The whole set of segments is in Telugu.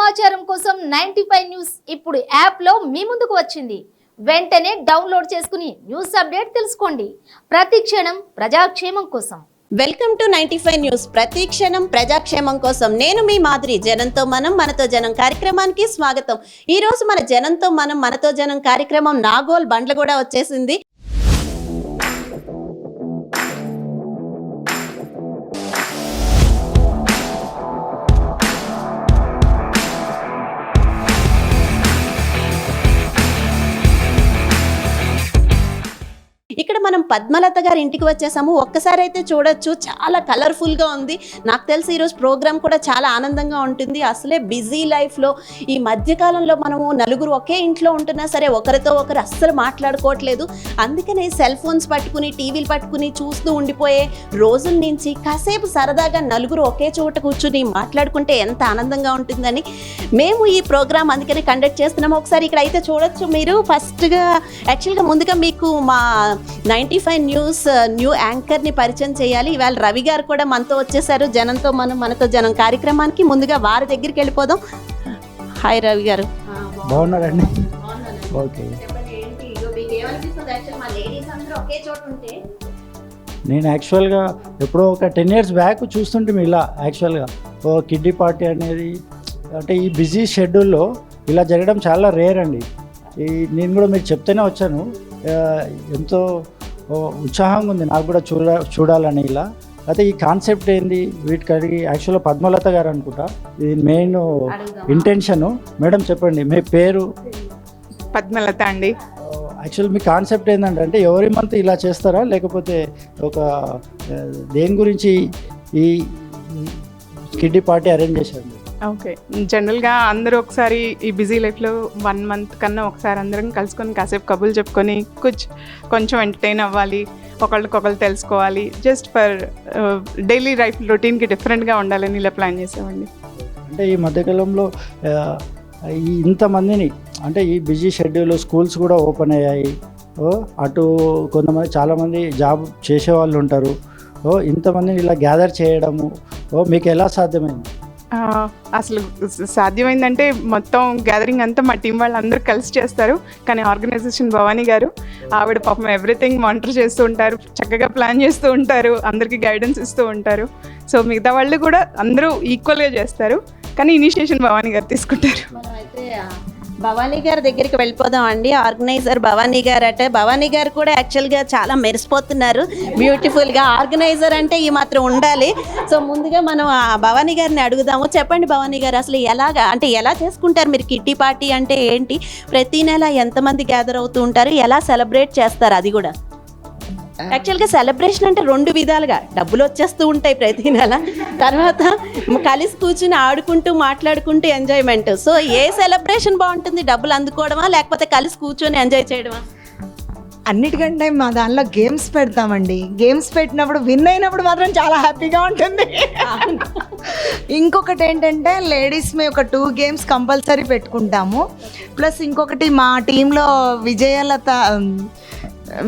సమాచారం కోసం 95 న్యూస్ ఇప్పుడు యాప్లో మీ ముందుకు వచ్చింది. వెంటనే డౌన్లోడ్ చేసుకుని న్యూస్ అప్డేట్ తెలుసుకోండి. ప్రతి క్షణం ప్రజాక్షేమం కోసం. Welcome to 95 news. ప్రతి క్షణం ప్రజాక్షేమం కోసం. నేను మీ మాదిరి. జనంతో మనం మనతో జనం కార్యక్రమానికి స్వాగతం. ఈ రోజు మన జనంతో మనం మనతో జనం కార్యక్రమం నాగోల్ బండ్ల కూడా వచ్చేసింది. ఇక్కడ మనం పద్మలత గారి ఇంటికి వచ్చేసాము. ఒక్కసారి అయితే చూడొచ్చు, చాలా కలర్ఫుల్గా ఉంది. నాకు తెలిసి ఈరోజు ప్రోగ్రామ్ కూడా చాలా ఆనందంగా ఉంటుంది. అసలే బిజీ లైఫ్లో ఈ మధ్యకాలంలో మనము నలుగురు ఒకే ఇంట్లో ఉంటున్నా సరే ఒకరితో ఒకరు అస్సలు మాట్లాడుకోవట్లేదు. అందుకనే సెల్ ఫోన్స్ పట్టుకుని టీవీలు పట్టుకుని చూస్తూ ఉండిపోయే రోజుల నుంచి కాసేపు సరదాగా నలుగురు ఒకే చోట కూర్చుని మాట్లాడుకుంటే ఎంత ఆనందంగా ఉంటుందని మేము ఈ ప్రోగ్రామ్ అందుకనే కండక్ట్ చేస్తున్నాము. ఒకసారి ఇక్కడ అయితే చూడొచ్చు మీరు. ఫస్ట్గా యాక్చువల్గా ముందుగా మీకు మా 95 న్యూస్ న్యూ యాంకర్ని పరిచయం చేయాలి. ఇవాళ రవి గారు కూడా మనతో వచ్చేసారు. జనంతో మనం మనతో జనం కార్యక్రమానికి. ముందుగా వారి దగ్గరికి వెళ్ళిపోదాం. హాయ్ రవి గారు. బాగున్నారండి? ఓకే. నేను యాక్చువల్గా ఎప్పుడో ఒక 10 years బ్యాక్ చూస్తుంటే ఇలా యాక్చువల్గా ఓ కిడ్డీ పార్టీ అనేది, అంటే ఈ బిజీ షెడ్యూల్లో ఇలా జరగడం చాలా రేర్ అండి. నేను కూడా మీరు చెప్తేనే వచ్చాను. ఎంతో ఉత్సాహంగా ఉంది నాకు కూడా చూడాలని. ఇలా అయితే ఈ కాన్సెప్ట్ ఏంది వీటికి యాక్చువల్గా పద్మలత గారు అనుకుంటా ఇది మెయిన్ ఇంటెన్షను. మేడం చెప్పండి, మీ పేరు? పద్మలత అండి. యాక్చువల్ మీ కాన్సెప్ట్ ఏంటంటే ఎవరి మంత్ ఇలా చేస్తారా, లేకపోతే ఒక దేని గురించి ఈ కిడ్డీ పార్టీ అరేంజ్ చేశారు? ఓకే, జనరల్గా అందరూ ఒకసారి ఈ బిజీ లైఫ్లో 1 month కన్నా ఒకసారి అందరం కలుసుకొని కాసేపు కబుర్లు చెప్పుకొని కొంచెం ఎంటర్టైన్ అవ్వాలి, ఒకళ్ళకొకళ్ళు తెలుసుకోవాలి. జస్ట్ ఫర్ డైలీ లైఫ్ రొటీన్కి డిఫరెంట్గా ఉండాలని ఇలా ప్లాన్ చేసామండి. అంటే ఈ మధ్యకాలంలో ఇంతమందిని, అంటే ఈ బిజీ షెడ్యూల్ స్కూల్స్ కూడా ఓపెన్ అయ్యాయి. అటు కొంతమంది చాలామంది జాబ్ చేసేవాళ్ళు ఉంటారు. ఇంతమందిని ఇలా గ్యాదర్ చేయడము మీకు ఎలా సాధ్యమైంది? అసలు సాధ్యమైందంటే మొత్తం గ్యాదరింగ్ అంతా మా టీం వాళ్ళు అందరూ కలిసి చేస్తారు. కానీ ఆర్గనైజేషన్ భవానీ గారు, ఆవిడ పాపం ఎవ్రీథింగ్ మానిటర్ చేస్తూ ఉంటారు, చక్కగా ప్లాన్ చేస్తూ ఉంటారు, అందరికీ గైడెన్స్ ఇస్తూ ఉంటారు. సో మిగతా వాళ్ళు కూడా అందరూ ఈక్వల్గా చేస్తారు, కానీ ఇనిషియేషన్ భవానీ గారు తీసుకుంటారు. భవానీ గారి దగ్గరికి వెళ్ళిపోదాం అండి. ఆర్గనైజర్ భవానీ గారు అట. భవానీ గారు కూడా యాక్చువల్గా చాలా మెరిసిపోతున్నారు బ్యూటిఫుల్గా. ఆర్గనైజర్ అంటే ఈ మాత్రం ఉండాలి. సో ముందుగా మనం భవానీ గారిని అడుగుదాము. చెప్పండి భవానీ గారు, అసలు ఎలా చేసుకుంటారు మీరు? కిట్టి పార్టీ అంటే ఏంటి? ప్రతి నెల ఎంతమంది గ్యాదర్ అవుతూ ఉంటారు? ఎలా సెలబ్రేట్ చేస్తారు? అది కూడా యాక్చువల్గా సెలబ్రేషన్ అంటే 2 విధాలుగా. డబ్బులు వచ్చేస్తూ ఉంటాయి ప్రతి నెల, తర్వాత కలిసి కూర్చుని ఆడుకుంటూ మాట్లాడుకుంటూ ఎంజాయ్మెంట్. సో ఏ సెలబ్రేషన్ బాగుంటుంది? డబ్బులు అందుకోవడమా, లేకపోతే కలిసి కూర్చొని ఎంజాయ్ చేయడమా? అన్నిటికంటే మా దానిలో గేమ్స్ పెడతామండి. గేమ్స్ పెట్టినప్పుడు విన్ అయినప్పుడు మాత్రం చాలా హ్యాపీగా ఉంటుంది. ఇంకొకటి ఏంటంటే లేడీస్మే ఒక 2 games కంపల్సరీ పెట్టుకుంటాము. ప్లస్ ఇంకొకటి మా టీంలో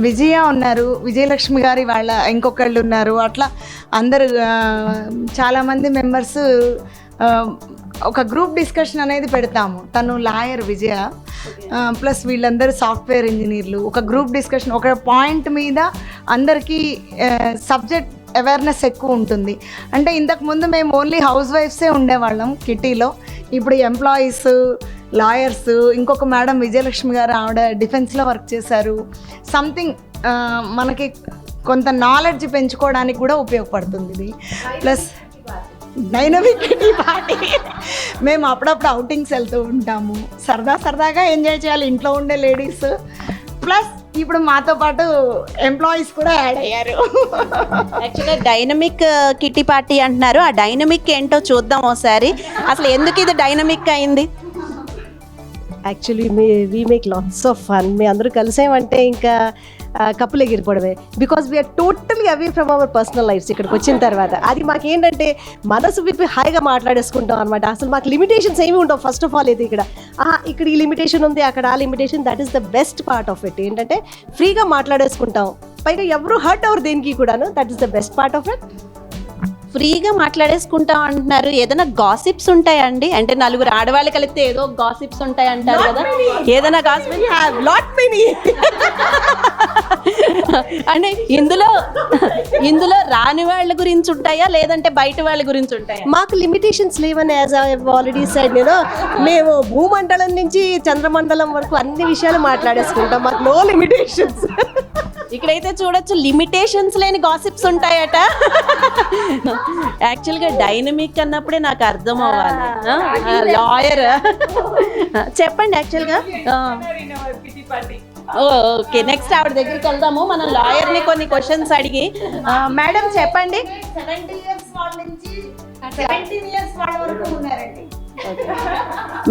విజయ ఉన్నారు, విజయలక్ష్మి గారి వాళ్ళ ఇంకొకళ్ళు ఉన్నారు. అట్లా అందరు చాలామంది మెంబర్స్ ఒక గ్రూప్ డిస్కషన్ అనేది పెడతాము. తను లాయర్ విజయ, ప్లస్ వీళ్ళందరూ సాఫ్ట్వేర్ ఇంజనీర్లు. ఒక గ్రూప్ డిస్కషన్, ఒక పాయింట్ మీద అందరికీ సబ్జెక్ట్ అవేర్నెస్ ఎక్కువ ఉంటుంది. అంటే ఇంతకుముందు మేము ఓన్లీ హౌస్ వైఫ్సే ఉండేవాళ్ళం కిట్టీలో. ఇప్పుడు ఎంప్లాయీస్, లాయర్స్, ఇంకొక మేడం విజయలక్ష్మి గారు, ఆవిడ డిఫెన్స్లో వర్క్ చేశారు. సంథింగ్ మనకి కొంత నాలెడ్జ్ పెంచుకోవడానికి కూడా ఉపయోగపడుతుంది ఇది. ప్లస్ డైనమిక్ కిట్టి పార్టీ మేము అప్పుడప్పుడు అవుటింగ్స్ వెళ్తూ ఉంటాము. సరదాగా ఎంజాయ్ చేయాలి ఇంట్లో ఉండే లేడీస్. ప్లస్ ఇప్పుడు మాతో పాటు ఎంప్లాయీస్ కూడా యాడ్ అయ్యారు. యాక్చువల్గా డైనమిక్ కిట్టి పార్టీ అంటున్నారు. ఆ డైనమిక్ ఏంటో చూద్దాం ఒకసారి. అసలు ఎందుకు ఇది డైనమిక్ అయింది? Actually we make lots of fun. మేము అందరూ కలిసామంటే ఇంకా కప్పులు ఎగిరిపోవడమే. Because we are totally away from our personal lives. ఇక్కడికి వచ్చిన తర్వాత అది మాకేంటంటే మనసు విప్పి హాయిగా మాట్లాడేసుకుంటాం అనమాట. అసలు మాకు లిమిటేషన్స్ ఏమి ఉండవు. ఫస్ట్ ఆఫ్ ఆల్ అయితే ఇక్కడ ఈ లిమిటేషన్ ఉంది, అక్కడ ఆ limitation. That is the best part of it. ఏంటంటే ఫ్రీగా మాట్లాడేసుకుంటాం, పైగా ఎవరు హర్ట్ అవరు దేనికి కూడాను. That is the best part of it. ఫ్రీగా మాట్లాడేసుకుంటాం అంటున్నారు. ఏదైనా గాసిప్స్ ఉంటాయండి? అంటే నలుగురు ఆడవాళ్ళు కలిపితే ఏదో గాసిప్స్ ఉంటాయి అంటారు కదా, ఏదైనా గాసిప్? Lot many. అంటే ఇందులో రాని వాళ్ళ గురించి ఉంటాయా లేదంటే బయట వాళ్ళ గురించి ఉంటాయా? మాకు లిమిటేషన్స్ లేవని యాజ్ ఐ ఆల్రెడీ సైడ్ నేను, మేము భూమండలం నుంచి చంద్రమండలం వరకు అన్ని విషయాలు మాట్లాడేసుకుంటాం. మాకు నో లిమిటేషన్స్. ఇక్కడైతే చూడొచ్చు లిమిటేషన్స్ లేని గాసిప్స్ ఉంటాయట. యాక్చువల్గా డైనమిక్ అన్నప్పుడే నాకు అర్థం అవ్వాలి. లాయర్ చెప్పండి. యాక్చువల్గా ఓకే, నెక్స్ట్ ఆవిడ దగ్గరికి వెళ్దాము. మనం లాయర్ని కొన్ని క్వశ్చన్స్ అడిగి. మేడం చెప్పండి. 70 years వాళ్ళ నుంచి 17 years వాళ్ళ వరకు ఉన్నారండి.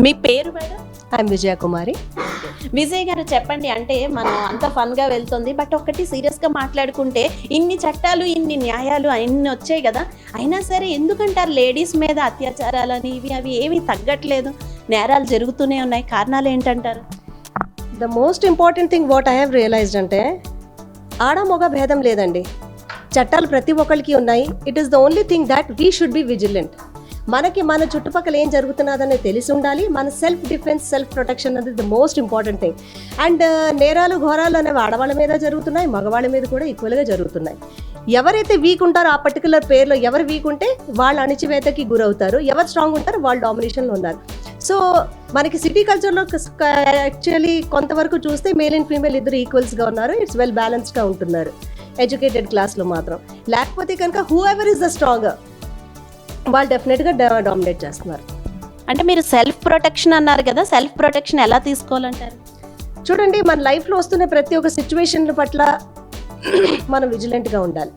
మీ పేరు మేడం? ఐఎమ్ విజయ కుమారి. విజయ్ గారు చెప్పండి. అంటే మనం అంత ఫన్గా వెళ్తుంది, బట్ ఒకటి సీరియస్గా మాట్లాడుకుంటే ఇన్ని చట్టాలు ఇన్ని న్యాయాలు అన్ని వచ్చాయి కదా, అయినా సరే ఎందుకంటారు లేడీస్ మీద అత్యాచారాలని ఇవి అవి ఏమీ తగ్గట్లేదు, నేరాలు జరుగుతూనే ఉన్నాయి? కారణాలు ఏంటంటారు? The most important thing what I have realized అంటే ఆడ మగ భేదం లేదండి. చట్టాలు ప్రతి ఒక్కరికి ఉన్నాయి. It is the only thing that we should be vigilant. మనకి మన చుట్టుపక్కల ఏం జరుగుతున్నదని తెలిసి ఉండాలి. మన సెల్ఫ్ డిఫెన్స్, సెల్ఫ్ ప్రొటెక్షన్ అనేది the most important thing. And నేరాలు ఘోరాలు అనేవి ఆడవాళ్ళ మీద జరుగుతున్నాయి, మగవాళ్ళ మీద కూడా ఈక్వల్గా జరుగుతున్నాయి. ఎవరైతే వీక్ ఉంటారో ఆ పర్టికులర్ పేర్లో ఎవరు వీక్ ఉంటే వాళ్ళు అణిచివేతకి గురవుతారు, ఎవరు స్ట్రాంగ్ ఉంటారో వాళ్ళు డామినేషన్లో ఉన్నారు. సో మనకి సిటీ కల్చర్లో యాక్చువల్లీ కొంతవరకు చూస్తే మేల్ అండ్ ఫీమేల్ ఇద్దరు ఈక్వల్స్గా ఉన్నారు. ఇట్స్ వెల్ బ్యాలెన్స్డ్గా ఉంటున్నారు ఎడ్యుకేటెడ్ క్లాస్లో మాత్రం. లేకపోతే కనుక who ever is the stronger వాళ్ళు డెఫినెట్గా డామినేట్ చేస్తున్నారు. అంటే మీరు సెల్ఫ్ ప్రొటెక్షన్ అన్నారు కదా, సెల్ఫ్ ప్రొటెక్షన్ ఎలా తీసుకోవాలంటారు? చూడండి, మన లైఫ్లో వస్తున్న ప్రతి ఒక్క సిచ్యువేషన్ల పట్ల మనం విజిలెంట్గా ఉండాలి.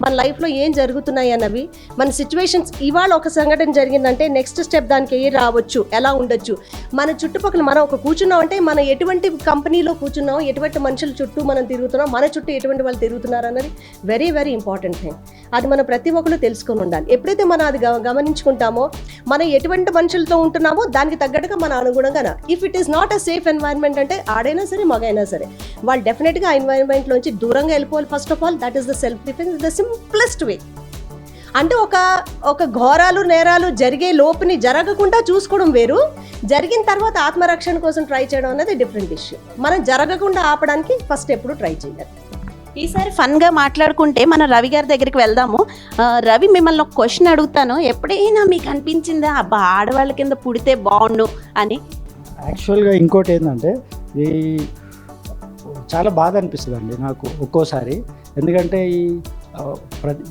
మన లైఫ్లో ఏం జరుగుతున్నాయి అన్నవి మన సిచ్యువేషన్స్. ఇవాళ ఒక సంఘటన జరిగిందంటే నెక్స్ట్ స్టెప్ దానికి ఏ రావచ్చు, ఎలా ఉండొచ్చు, మన చుట్టుపక్కల మనం ఒక కూర్చున్నాం అంటే మనం ఎటువంటి కంపెనీలో కూర్చున్నాం, ఎటువంటి మనుషుల చుట్టూ మనం తిరుగుతున్నాం, మన చుట్టూ ఎటువంటి వాళ్ళు తిరుగుతున్నారు అన్నది వెరీ వెరీ ఇంపార్టెంట్ థింగ్. అది మనం ప్రతి ఒక్కరు తెలుసుకొని ఉండాలి. ఎప్పుడైతే మనం అది గమనించుకుంటామో మనం ఎటువంటి మనుషులతో ఉంటున్నామో దానికి తగ్గట్టుగా మన అనుగుణంగా. If it is not a safe environment అంటే ఆడైనా సరే మగైనా సరే వాళ్ళు డెఫినెట్గా ఆ ఎన్వైరన్మెంట్లోంచి దూరంగా వెళ్ళిపోవాలి. First of all that is the self defence, the simplest వే. అంటే ఒక ఘోరాలు నేరాలు జరిగే లోపుని జరగకుండా చూసుకోవడం వేరు, జరిగిన తర్వాత ఆత్మరక్షణ కోసం ట్రై చేయడం అనేది డిఫరెంట్ ఇష్యూ. మనం జరగకుండా ఆపడానికి ఫస్ట్ ఎప్పుడు ట్రై చేయాలి. ఈసారి ఫన్గా మాట్లాడుకుంటే మన రవి గారి దగ్గరికి వెళ్దాము. రవి, మిమ్మల్ని ఒక క్వశ్చన్ అడుగుతాను. ఎప్పుడైనా మీకు అనిపించిందా అబ్బా ఆడవాళ్ళ కింద పుడితే బాగుండు అని? యాక్చువల్గా ఇంకోటి ఏంటంటే ఈ చాలా బాధ అనిపిస్తుంది అండి నాకు ఒక్కోసారి. ఎందుకంటే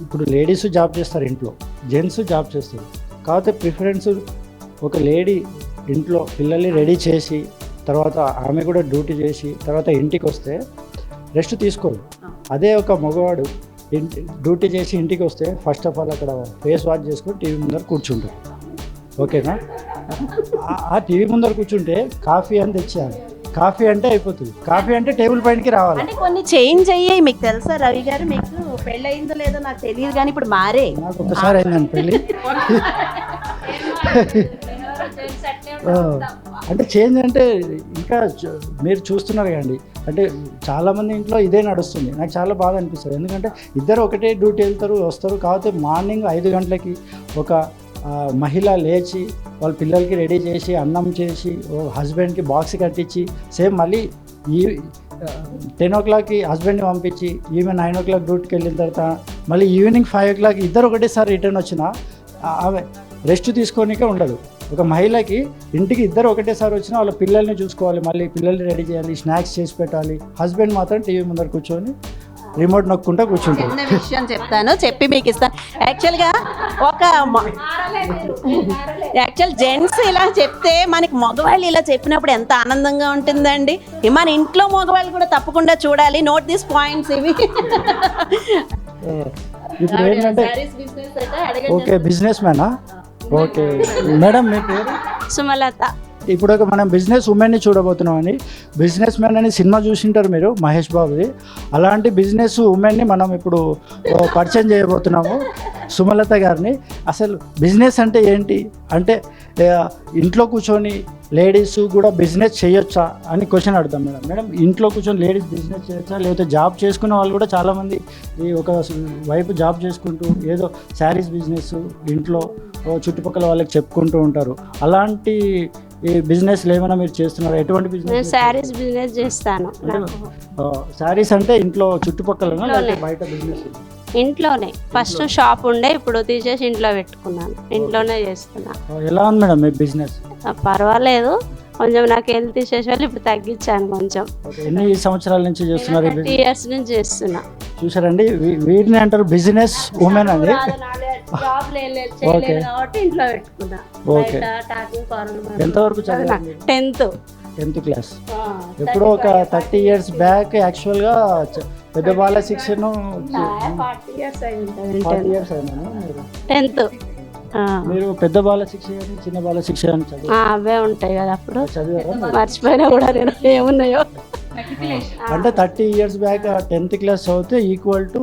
ఇప్పుడు లేడీస్ జాబ్ చేస్తారు ఇంట్లో, జెంట్స్ జాబ్ చేస్తారు. కాకపోతే ప్రిఫరెన్స్ ఒక లేడీ ఇంట్లో పిల్లల్ని రెడీ చేసి తర్వాత ఆమె కూడా డ్యూటీ చేసి తర్వాత ఇంటికి వస్తే రెస్ట్ తీసుకోదు. అదే ఒక మగవాడు డ్యూటీ చేసి ఇంటికి వస్తే ఫస్ట్ ఆఫ్ ఆల్ అక్కడ ఫేస్ వాష్ చేసుకొని టీవీ ముందర కూర్చుంటాడు. ఓకేనా? ఆ టీవీ ముందర కూర్చుంటే కాఫీ అని తెచ్చేయాలి. కాఫీ అంటే అయిపోతుంది, కాఫీ అంటే టేబుల్ పైనకి రావాలి. అంటే కొన్ని చేంజ్ అయ్యాయి. మీకు తెలుసా రవి గారు? మీకు పెళ్ళి అయిందో లేదో నాకు తెలియదు కానీ ఇప్పుడు మారే. నాకు ఒకసారి అయిందండి పెళ్ళి. అంటే చేంజ్ అంటే ఇంకా మీరు చూస్తున్నారు కదండి. అంటే చాలామంది ఇంట్లో ఇదే నడుస్తుంది. నాకు చాలా బాధ అనిపిస్తుంది. ఎందుకంటే ఇద్దరు ఒకటే డ్యూటీ వెళ్తారు వస్తారు. కాకపోతే మార్నింగ్ 5 గంటలకి ఒక మహిళ లేచి వాళ్ళ పిల్లలకి రెడీ చేసి అన్నం చేసి హస్బెండ్కి బాక్స్ కట్టించి సేమ్ మళ్ళీ 10 o'clockకి హస్బెండ్ని పంపించి ఈమె 9 o'clock డ్యూటీకి వెళ్ళిన తర్వాత మళ్ళీ ఈవినింగ్ 5 o'clock ఇద్దరు ఒకటేసారి రిటర్న్ వచ్చినా ఆమె రెస్ట్ తీసుకోనికే ఉండదు. ఒక మహిళకి ఇంటికి ఇద్దరు ఒకటేసారి వచ్చినా వాళ్ళ పిల్లల్ని చూసుకోవాలి, మళ్ళీ పిల్లల్ని రెడీ చేయాలి, స్నాక్స్ చేసి పెట్టాలి. హస్బెండ్ మాత్రం టీవీ ముందర కూర్చొని రిమోట్ నొక్కుంటా కూర్చుంటారు. చిన్న విషయం చెప్తాను, చెప్పి మీకు ఇస్తాను. యాక్చువల్గా యాక్చువల్ జెంట్స్ ఇలా చెప్తే మనకి మగవాళ్ళు ఇలా చెప్పినప్పుడు ఎంత ఆనందంగా ఉంటుందండి. మన ఇంట్లో మగవాళ్ళు కూడా తప్పకుండా చూడాలి. నోట్ దిస్ పాయింట్స్ ఇవి. ఇప్పుడు ఏంటంటే ఓకే బిజినెస్ మ్యానా? ఓకే మేడం, మీ పేరు? సుమలత. ఇప్పుడు ఒక మనం బిజినెస్ ఉమెన్ని చూడబోతున్నాం అని. బిజినెస్ మ్యాన్ అని సినిమా చూసింటారు మీరు, మహేష్ బాబుది. అలాంటి బిజినెస్ ఉమెన్ని మనం ఇప్పుడు పరిచయం చేయబోతున్నాము, సుమలత గారిని. అసలు బిజినెస్ అంటే ఏంటి అంటే ఇంట్లో కూర్చొని లేడీస్ కూడా బిజినెస్ చేయొచ్చా అని క్వశ్చన్ అడుగుతాం మేడం. మేడం, ఇంట్లో కూర్చొని లేడీస్ బిజినెస్ చేయొచ్చా, లేకపోతే జాబ్ చేసుకునే వాళ్ళు కూడా చాలామంది ఈ ఒక వైపు జాబ్ చేసుకుంటూ ఏదో శారీస్ బిజినెస్ ఇంట్లో చుట్టుపక్కల వాళ్ళకి చెప్పుకుంటూ ఉంటారు. అలాంటి ఈ బిజినెస్లు ఏమైనా మీరు చేస్తున్నారా? ఎటువంటి నేను బిజినెస్? శారీస్ బిజినెస్ చేస్తాను. శారీస్ అంటే ఇంట్లో చుట్టుపక్కల బయట బిజినెస్? ఇంట్లోనే ఫస్ట్ షాప్ ఉండే, ఇప్పుడు తీసేసి ఇంట్లో పెట్టుకున్నాను. ఇంట్లోనే చేస్తున్నా. ఎలా ఉంది మేడం మీ బిజినెస్? పర్వాలేదు, కొంచెం నాకు హెల్త్ ఇష్యూస్ వల్ల ఇప్పుడు తగ్గించాను కొంచెం. ఎన్ని సంవత్సరాల నుంచి చేస్తున్నారు ఈ 30 బిజినెస్? years నుంచి చేస్తున్నా. చూసారండి, వీటిని అంటారు బిజినెస్ ఉమెన్ అండి. జాబ్ చేయలేదు కాబట్టి ఇంట్లో పెట్టుకున్నా. ఓకే. ఎంతవరకు చదివారు? 10th class. ఎప్పుడో ఒక 30 years బ్యాక్ యాక్చువల్గా పెద్ద బాల శిక్షను 40 years అయి ఉంటుంది. 40 years అయినా మీరు? 10th. మీరు పెద్ద బాల శిక్ష అని చిన్న బాల శిక్ష అని అవే ఉంటాయి కదా అప్పుడు, చదివారా? మర్చిపోయినా కూడా నేను ఏమున్నాయో. అంటే 30 years బ్యాక్ 10th క్లాస్ చదివితే ఈక్వల్ టు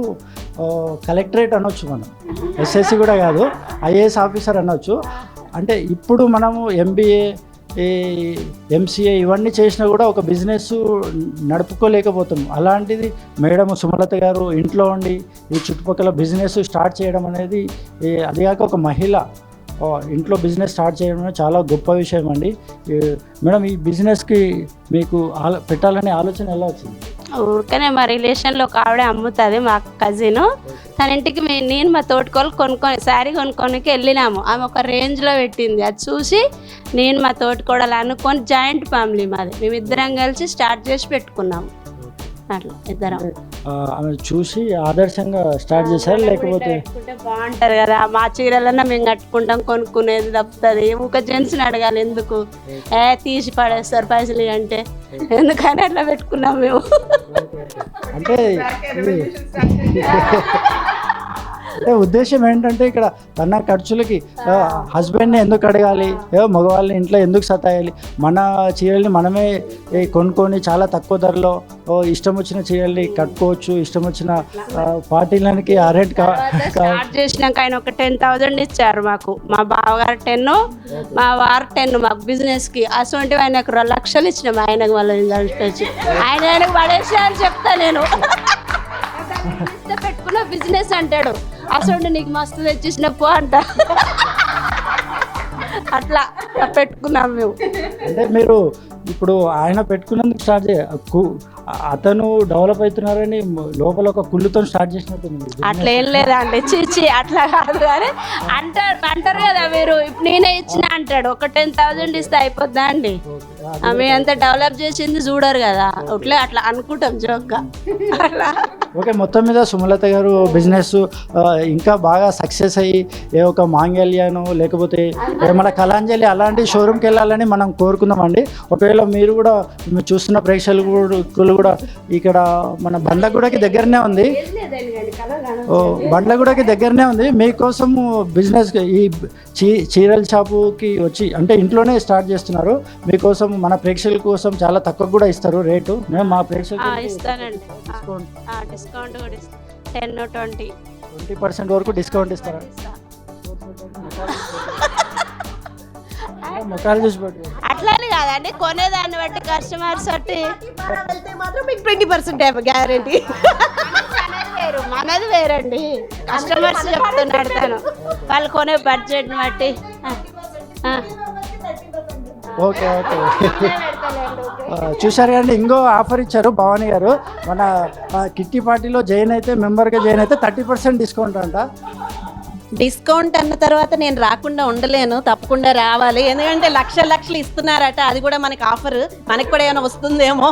కలెక్టరేట్ అనొచ్చు మనం. ఎస్ఎస్సి కూడా కాదు, ఐఏఎస్ ఆఫీసర్ అనొచ్చు. అంటే ఇప్పుడు మనము ఎంబీఏ, ఈ ఎంసీఏ ఇవన్నీ చేసినా కూడా ఒక బిజినెస్ నడుపుకోలేకపోతాం. అలాంటిది మేడం సుమలత గారు ఇంట్లో ఉండి ఈ చుట్టుపక్కల బిజినెస్ స్టార్ట్ చేయడం అనేది, అది కాక ఒక మహిళ ఇంట్లో బిజినెస్ స్టార్ట్ చేయడం అనేది చాలా గొప్ప విషయం అండి. మేడం, ఈ బిజినెస్కి మీకు పెట్టాలనే ఆలోచన ఎలా వచ్చింది? ఊరికనే మా రిలేషన్లో ఒక ఆవిడ అమ్ముతుంది, మా కజిన్. తన ఇంటికి నేను మా తోటికోళ్ళు శారీ కొనుక్కోనికి వెళ్ళినాము. ఆమె ఒక రేంజ్లో పెట్టింది, అది చూసి నేను మా తోటికోడలు అనుకొని, జాయింట్ ఫ్యామిలీ మాది, మేమిద్దరం కలిసి స్టార్ట్ చేసి పెట్టుకున్నాము. అట్లా ఇద్దరం ఆమె చూసి ఆదర్శంగా స్టార్ట్ చేశారు, లేకపోతే బాగుంటుంది కదా మా చీరలన్నా మేము కట్టుకుంటాం, కొనుక్కునేది తప్పుతుంది. ఒక జెంట్స్ని అడగాలి ఎందుకు, తీసి పడేస్తారు పైసలు అంటే, ఎందుకని అట్లా పెట్టుకున్నాం మేము. అంటే ఉద్దేశం ఏంటంటే ఇక్కడ తన ఖర్చులకి హస్బెండ్ని ఎందుకు అడగాలి, మగవాళ్ళని ఇంట్లో ఎందుకు సతాయాలి, మన చీరల్ని మనమే కొనుక్కొని చాలా తక్కువ ధరలో ఇష్టం వచ్చిన చీరల్ని కట్టుకోవచ్చు, ఇష్టం వచ్చిన పార్టీలకి అరేంజ్ స్టార్ట్ చేసినాక ఆయన ఒక 10,000 ఇచ్చారు మాకు. మా బావగారు 10, మా వారు 10 మాకు బిజినెస్కి. అసలు ఆయనకు 2 లక్షలు ఇచ్చినాం ఆయనకు. మళ్ళీ ఆయనకు పడేసి అని చెప్తా నేను. పెట్టుకున్న బిజినెస్ అంటాడు, అసలు నీకు మస్తు తెచ్చేసిన పో అంట. అట్లా పెట్టుకున్నాం మేము. అంటే మీరు ఇప్పుడు ఆయన పెట్టుకున్నందుకు స్టార్ట్ అతను డెవలప్ అవుతున్నారని లోపల ఒక కుళ్ళుతో స్టార్ట్ చేసినట్టుంది. అట్లా ఏం లేదండి, చీచి అట్లా కాదు. కానీ అంటారు కదా మీరు, ఇప్పుడు నేనే ఇచ్చిన అంటాడు. ఒక 10,000 ఇస్తే అయిపోద్దా అండి? ఆమె అంత డెవలప్ చేసింది చూడరు కదా, అట్లా అనుకుంటాం జోక్గా. అట్లా ఓకే. మొత్తం మీద సుమలత గారు బిజినెస్ ఇంకా బాగా సక్సెస్ అయ్యి ఏ ఒక మాంగళ్యాను లేకపోతే మన కళాంజలి అలాంటి షోరూమ్కి వెళ్ళాలని మనం కోరుకుందామండి. ఒకవేళ మీరు కూడా చూస్తున్న ప్రేక్షకులు కూడా ఇక్కడ మన బండ్లగూడకి దగ్గరనే ఉంది, బండ్లగూడకి దగ్గరనే ఉంది. మీకోసము బిజినెస్ ఈ చీరల షాపుకి వచ్చి అంటే ఇంట్లోనే స్టార్ట్ చేస్తున్నారు. మీకోసం మన ప్రేక్షకుల కోసం చాలా తక్కువ కూడా ఇస్తారు రేటు. మేము మా ప్రేక్షకులు ఇస్తానండి, డిస్కౌంట్ కూడా ఇస్తాను. 20% వరకు డిస్కౌంట్ ఇస్తారా? ముఖాలు చూసి పెట్టు. అట్లానే కాదండి, కొనేదాన్ని బట్టి కస్టమర్స్ బట్టి మాత్రం మీకు 20% గ్యారెంటీ. మనది వేరండి, కస్టమర్స్ చెప్తున్నాడు తను, వాళ్ళు కొనే బడ్జెట్ని బట్టి. Okay okay. చూశారు కానీ ఇంకో ఆఫర్ ఇచ్చారు భవానీ గారు. మన కిట్టి పార్టీలో మెంబర్గా జాయిన్ అయితే 30% డిస్కౌంట్ అంట. డిస్కౌంట్ అన్న తర్వాత నేను రాకుండా ఉండలేను, తప్పకుండా రావాలి. ఎందుకంటే లక్షలు ఇస్తున్నారట, అది కూడా మనకి ఆఫర్, మనకి కూడా ఏమైనా వస్తుందేమో.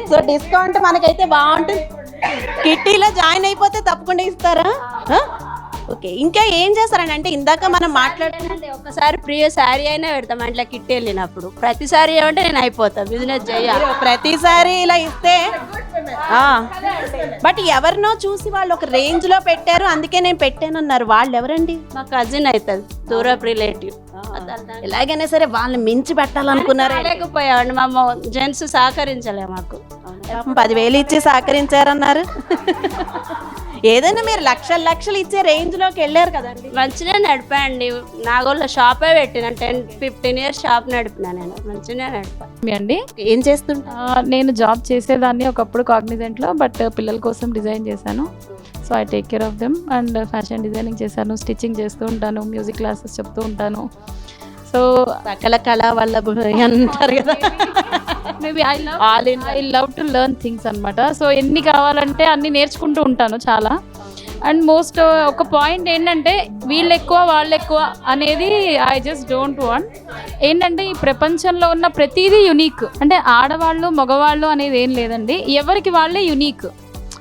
సో డిస్కౌంట్ మనకైతే బాగుంటుంది. కిట్టీలో జాయిన్ అయిపోతే తప్పకుండా ఇస్తారా? ఓకే. ఇంకా ఏం చేస్తారని అంటే ఇందాక మనం మాట్లాడుతుంటే ఒకసారి ప్రియ శారీ అయినా పెడతాం అట్లా కిట్టి వెళ్ళినప్పుడు. ప్రతిసారి ఏమంటే నేను అయిపోతా బిజినెస్ చేయాలి. ప్రతిసారి ఇలా ఇస్తే బట్ ఎవరినో చూసి వాళ్ళు ఒక రేంజ్ లో పెట్టారు, అందుకే నేను పెట్టానన్నారు. వాళ్ళు ఎవరండి? మా కజిన్ అవుతుంది, దూరపు రిలేటివ్. ఎలాగైనా సరే వాళ్ళని మించి పెట్టాలనుకున్నారు. లేకపోయామండి, మా జెంట్స్ సహకరించలే మాకు. 10,000 ఇచ్చి సహకరించారన్నారు. ఏదైనా మీరు లక్షలు ఇచ్చే రేంజ్లోకి వెళ్ళారు కదండి. మంచిగా నడిపాయండి. నాగోళ్ళ షాపే పెట్టిన 10-15 ఇయర్స్ షాప్ నడిపిన నేను. మంచిగా నడిపా అండి. ఏం చేస్తుంటా? నేను జాబ్ చేసేదాన్ని ఒకప్పుడు కాగ్నిజెంట్లో, బట్ పిల్లల కోసం డిజైన్ చేశాను. So I take care of them and fashion designing చేశాను, స్టిచ్చింగ్ చేస్తూ ఉంటాను, మ్యూజిక్ క్లాసెస్ చెప్తూ ఉంటాను. సో సకల కళ వల్ల అంటారు కదా. Maybe I love to learn things అనమాట. సో ఎన్ని కావాలంటే అన్ని నేర్చుకుంటూ ఉంటాను చాలా. అండ్ మోస్ట్ ఒక పాయింట్ ఏంటంటే వీళ్ళు ఎక్కువ వాళ్ళు ఎక్కువ అనేది ఐ జస్ట్ డోంట్ వాంట్. ఏంటంటే ఈ ప్రపంచంలో ఉన్న ప్రతిదీ యునీక్. అంటే ఆడవాళ్ళు మగవాళ్ళు అనేది ఏం లేదండి, ఎవరికి వాళ్ళే యునీక్.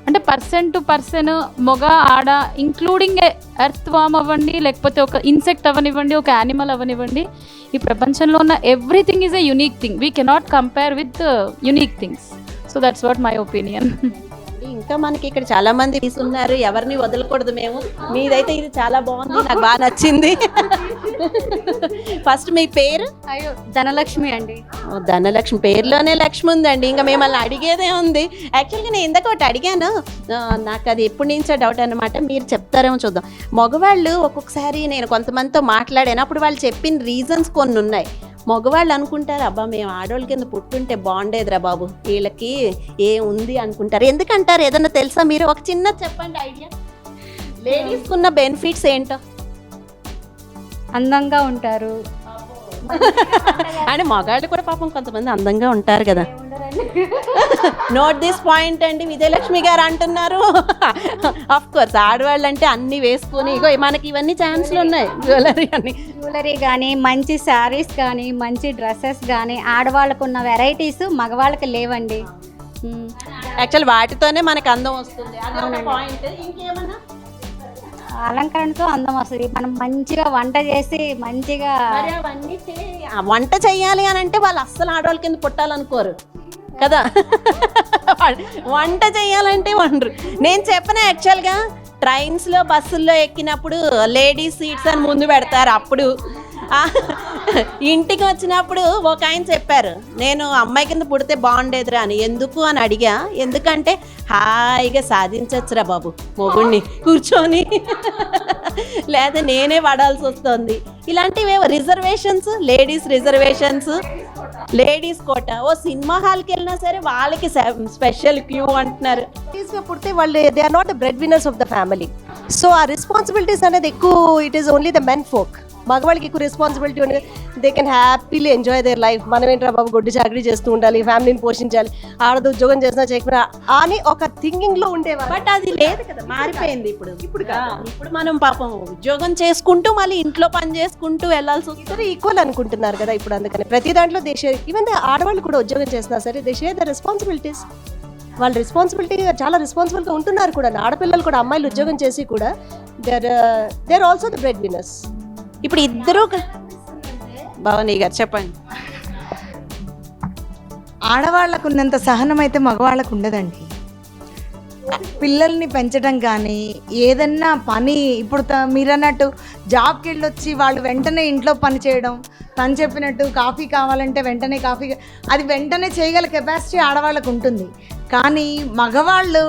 అంటే పర్సన్ టు పర్సన్, మగ ఆడ, ఇంక్లూడింగ్ ఎర్త్ వామ్ అవ్వండి, లేకపోతే ఒక ఇన్సెక్ట్ అవ్వనివ్వండి, ఒక యానిమల్ అవ్వనివ్వండి, ఈ ప్రపంచంలో ఉన్న everything is a unique thing. We cannot compare with unique things. So that's what my opinion. ఇంకా మనకి ఇక్కడ చాలా మంది తీసుకున్నారు, ఎవరిని వదలకూడదు మేము. మీదైతే ఇది చాలా బాగుంది, నాకు బాగా నచ్చింది. ఫస్ట్ మీ పేరు? అయ్యో, ధనలక్ష్మి అండి. ధనలక్ష్మి, పేరులోనే లక్ష్మి ఉందండి. ఇంకా మిమ్మల్ని అడిగేదే ఉంది. యాక్చువల్గా నేను ఇందాక ఒకటి అడిగాను, నాకు అది ఎప్పటి నుంచో డౌట్ అనమాట, మీరు చెప్తారేమో చూద్దాం. మగవాళ్ళు ఒక్కొక్కసారి నేను కొంతమందితో మాట్లాడాను, అప్పుడు వాళ్ళు చెప్పిన రీజన్స్ కొన్ని ఉన్నాయి. మగవాళ్ళు అనుకుంటారు, అబ్బా మేము ఆడవాళ్ళ కింద పుట్టుంటే బాగుండేదిరా బాబు, వీళ్ళకి ఏ ఉంది అనుకుంటారు. ఎందుకంటారు ఏదన్నా తెలుసా మీరు? ఒక చిన్న చెప్పండి ఐడియా. లేడీస్కి ఉన్న బెనిఫిట్స్ ఏంటో? అందంగా ఉంటారు. అంటే మగాళ్ళు కూడా పాపం కొంతమంది అందంగా ఉంటారు కదా. నోట్ దిస్ పాయింట్ అండి, విజయలక్ష్మి గారు అంటున్నారు. ఆఫ్ కోర్స్ ఆడవాళ్ళు అంటే అన్ని వేసుకుని, ఇగో మనకి ఇవన్నీ ఛాన్స్లు ఉన్నాయి, జ్యువెలరీ కానీ, మంచి శారీస్ కానీ, మంచి డ్రెస్సెస్ కానీ, ఆడవాళ్ళకు ఉన్న వెరైటీస్ మగవాళ్ళకి లేవండి. యాక్చువల్ వాటితోనే మనకు అందం వస్తుంది. పాయింట్. ఇంకేమన్నా? అలంకరణతో అందం వస్తుంది. మనం మంచిగా వంట చేసి మంచిగా అవన్నీ వంట చెయ్యాలి అని అంటే వాళ్ళు అస్సలు ఆడవాళ్ళ కింద పుట్టాలనుకోరు కదా. వంట చెయ్యాలంటే వండరు. నేను చెప్పిన యాక్చువల్గా ట్రైన్స్లో బస్సుల్లో ఎక్కినప్పుడు లేడీస్ సీట్స్ అని ముందు పెడతారు. అప్పుడు ఇంటికి వచ్చినప్పుడు ఒక ఆయన చెప్పారు, నేను అమ్మాయి కింద పుడితే బాగుండేదిరా అని. ఎందుకు అని అడిగా. ఎందుకంటే హాయిగా సాధించచ్చురా బాబు మొగుడిని కూర్చొని, లేదా నేనే పడాల్సి వస్తుంది. ఇలాంటివేవో reservations, ladies reservations, ladies quota. ఓ సినిమా హాల్కి వెళ్ళినా సరే వాళ్ళకి స్పెషల్ క్యూ అంటున్నారు. పుడితే వాళ్ళు they are not the breadwinners of the family. So ఆ రెస్పాన్సిబిలిటీస్ అనేది ఎక్కువ, it is only the men folk. మగవాళ్ళకి ఎక్కువ రెస్పాన్సిబిలిటీ ఉంది. They can happily enjoy their life. మనం ఏంట్రా బాబు గొడ్డు చాకరీ చేస్తూ ఉండాలి, ఫ్యామిలీని పోషించాలి, ఆడదు ఉద్యోగం చేసినా చేయకపోయినా అని ఒక థింకింగ్లో ఉండేవారు. బట్ అది లేదు కదా, మారిపోయింది ఇప్పుడు. ఇప్పుడు మనం పాపం ఉద్యోగం చేసుకుంటూ మళ్ళీ ఇంట్లో పని చేసుకుంటూ వెళ్ళాల్సి వస్తుంది. ఈక్వల్ అనుకుంటున్నారు కదా ఇప్పుడు. అందుకని ప్రతి దాంట్లో దే షేర్. ఈవెన్ ఆడవాళ్ళు కూడా ఉద్యోగం చేసినా సరే దే షేర్ ద రెస్పాన్సిబిలిటీస్. వాళ్ళు రెస్పాన్సిబిలిటీ చాలా రెస్పాన్సిబుల్గా ఉంటున్నారు కూడా. ఆడపిల్లలు కూడా, అమ్మాయిలు ఉద్యోగం చేసి కూడా they are also the breadwinners. ఇప్పుడు ఇద్దరు భవానీ గారు చెప్పండి. ఆడవాళ్ళకు ఉన్నంత సహనం అయితే మగవాళ్ళకు ఉండదండి. పిల్లల్ని పెంచడం కానీ, ఏదన్నా పని, ఇప్పుడు మీరన్నట్టు జాబ్కి వెళ్ళొచ్చి వాళ్ళు వెంటనే ఇంట్లో పని చేయడం, తను చెప్పినట్టు కాఫీ కావాలంటే వెంటనే కాఫీ, అది వెంటనే చేయగల కెపాసిటీ ఆడవాళ్ళకు ఉంటుంది. కానీ మగవాళ్ళు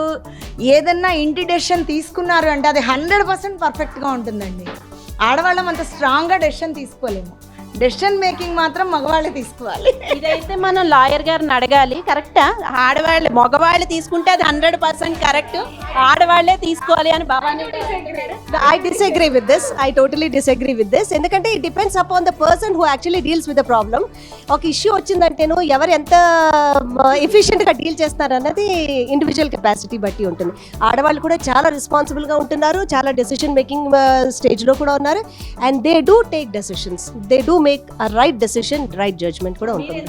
ఏదన్నా ఇంటి డెసిషన్ తీసుకున్నారు అంటే అది 100% పర్ఫెక్ట్గా ఉంటుందండి. ఆడవాళ్ళం అంత స్ట్రాంగ్గా డెసిషన్ తీసుకోలేము. డెసిషన్ మేకింగ్ మాత్రం మగవాళ్ళే తీసుకోవాలి. ఇదైతే మనం లాయర్ గారిని అడగాలి. కరెక్టా? ఆడవాళ్ళు మగవాళ్ళు తీసుకుంటే అది 100% కరెక్ట్, ఆడవాళ్లే తీసుకోవాలి అని Bhavani. I disagree with this. I totally disagree with this. ఎందుకంటే it depends upon the person who actually deals with the problem. ఒక ఇష్యూ వచ్చిందంటేను ఎవరు ఎంత ఎఫిషియెంట్గా డీల్ చేస్తారు అన్నది ఇండివిజువల్ కెపాసిటీ బట్టి ఉంటుంది. ఆడవాళ్ళు కూడా చాలా రెస్పాన్సిబుల్గా ఉంటున్నారు, చాలా డెసిషన్ మేకింగ్ స్టేజ్లో కూడా ఉన్నారు. And they do take decisions, they do make a right decision, right judgment కూడా ఉంటుంది.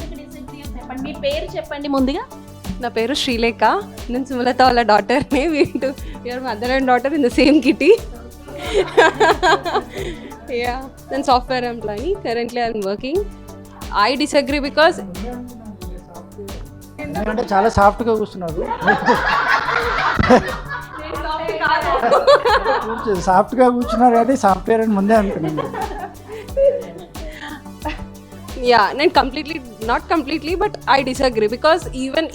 మీ పేరు చెప్పండి ముందుగా. నా పేరు శ్రీలేఖ. నేను సుమలత వాళ్ళ డాటర్ని. We are mother and daughter in the same kitty. Yeah, నేను software employee. Currently I am working. I disagree because ఎందుకంటే చాలా సాఫ్ట్గా కూర్చున్నారు. సాఫ్ట్గా కూర్చున్నారు కాబట్టి సాఫ్ట్వేర్ అని ముందే అనుకున్నాను. యా, నేను not completely but I disagree because even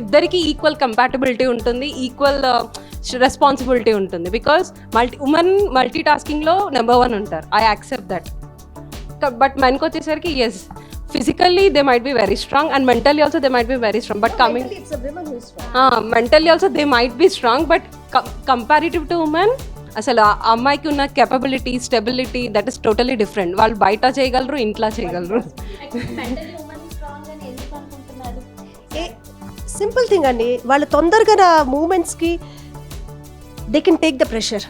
ఇద్దరికి ఈక్వల్ కంపాటబిలిటీ ఉంటుంది, ఈక్వల్ రెస్పాన్సిబిలిటీ ఉంటుంది. బికాస్ ఉమెన్ మల్టీ టాస్కింగ్లో నెంబర్ 1 ఉంటారు. I accept that. బట్ మెన్కి వచ్చేసరికి yes, physically they might be very strong and mentally also they might be very strong, but coming mentally also they might be strong, but comparative to women అసలు ఆ అమ్మాయికి ఉన్న capability, stability, that is totally different. వాళ్ళు బయట చేయగలరు, ఇంట్లో చేయగలరు. సింపుల్ థింగ్ అండి, వాళ్ళు తొందరగా నా మూమెంట్స్కి they can take the pressure,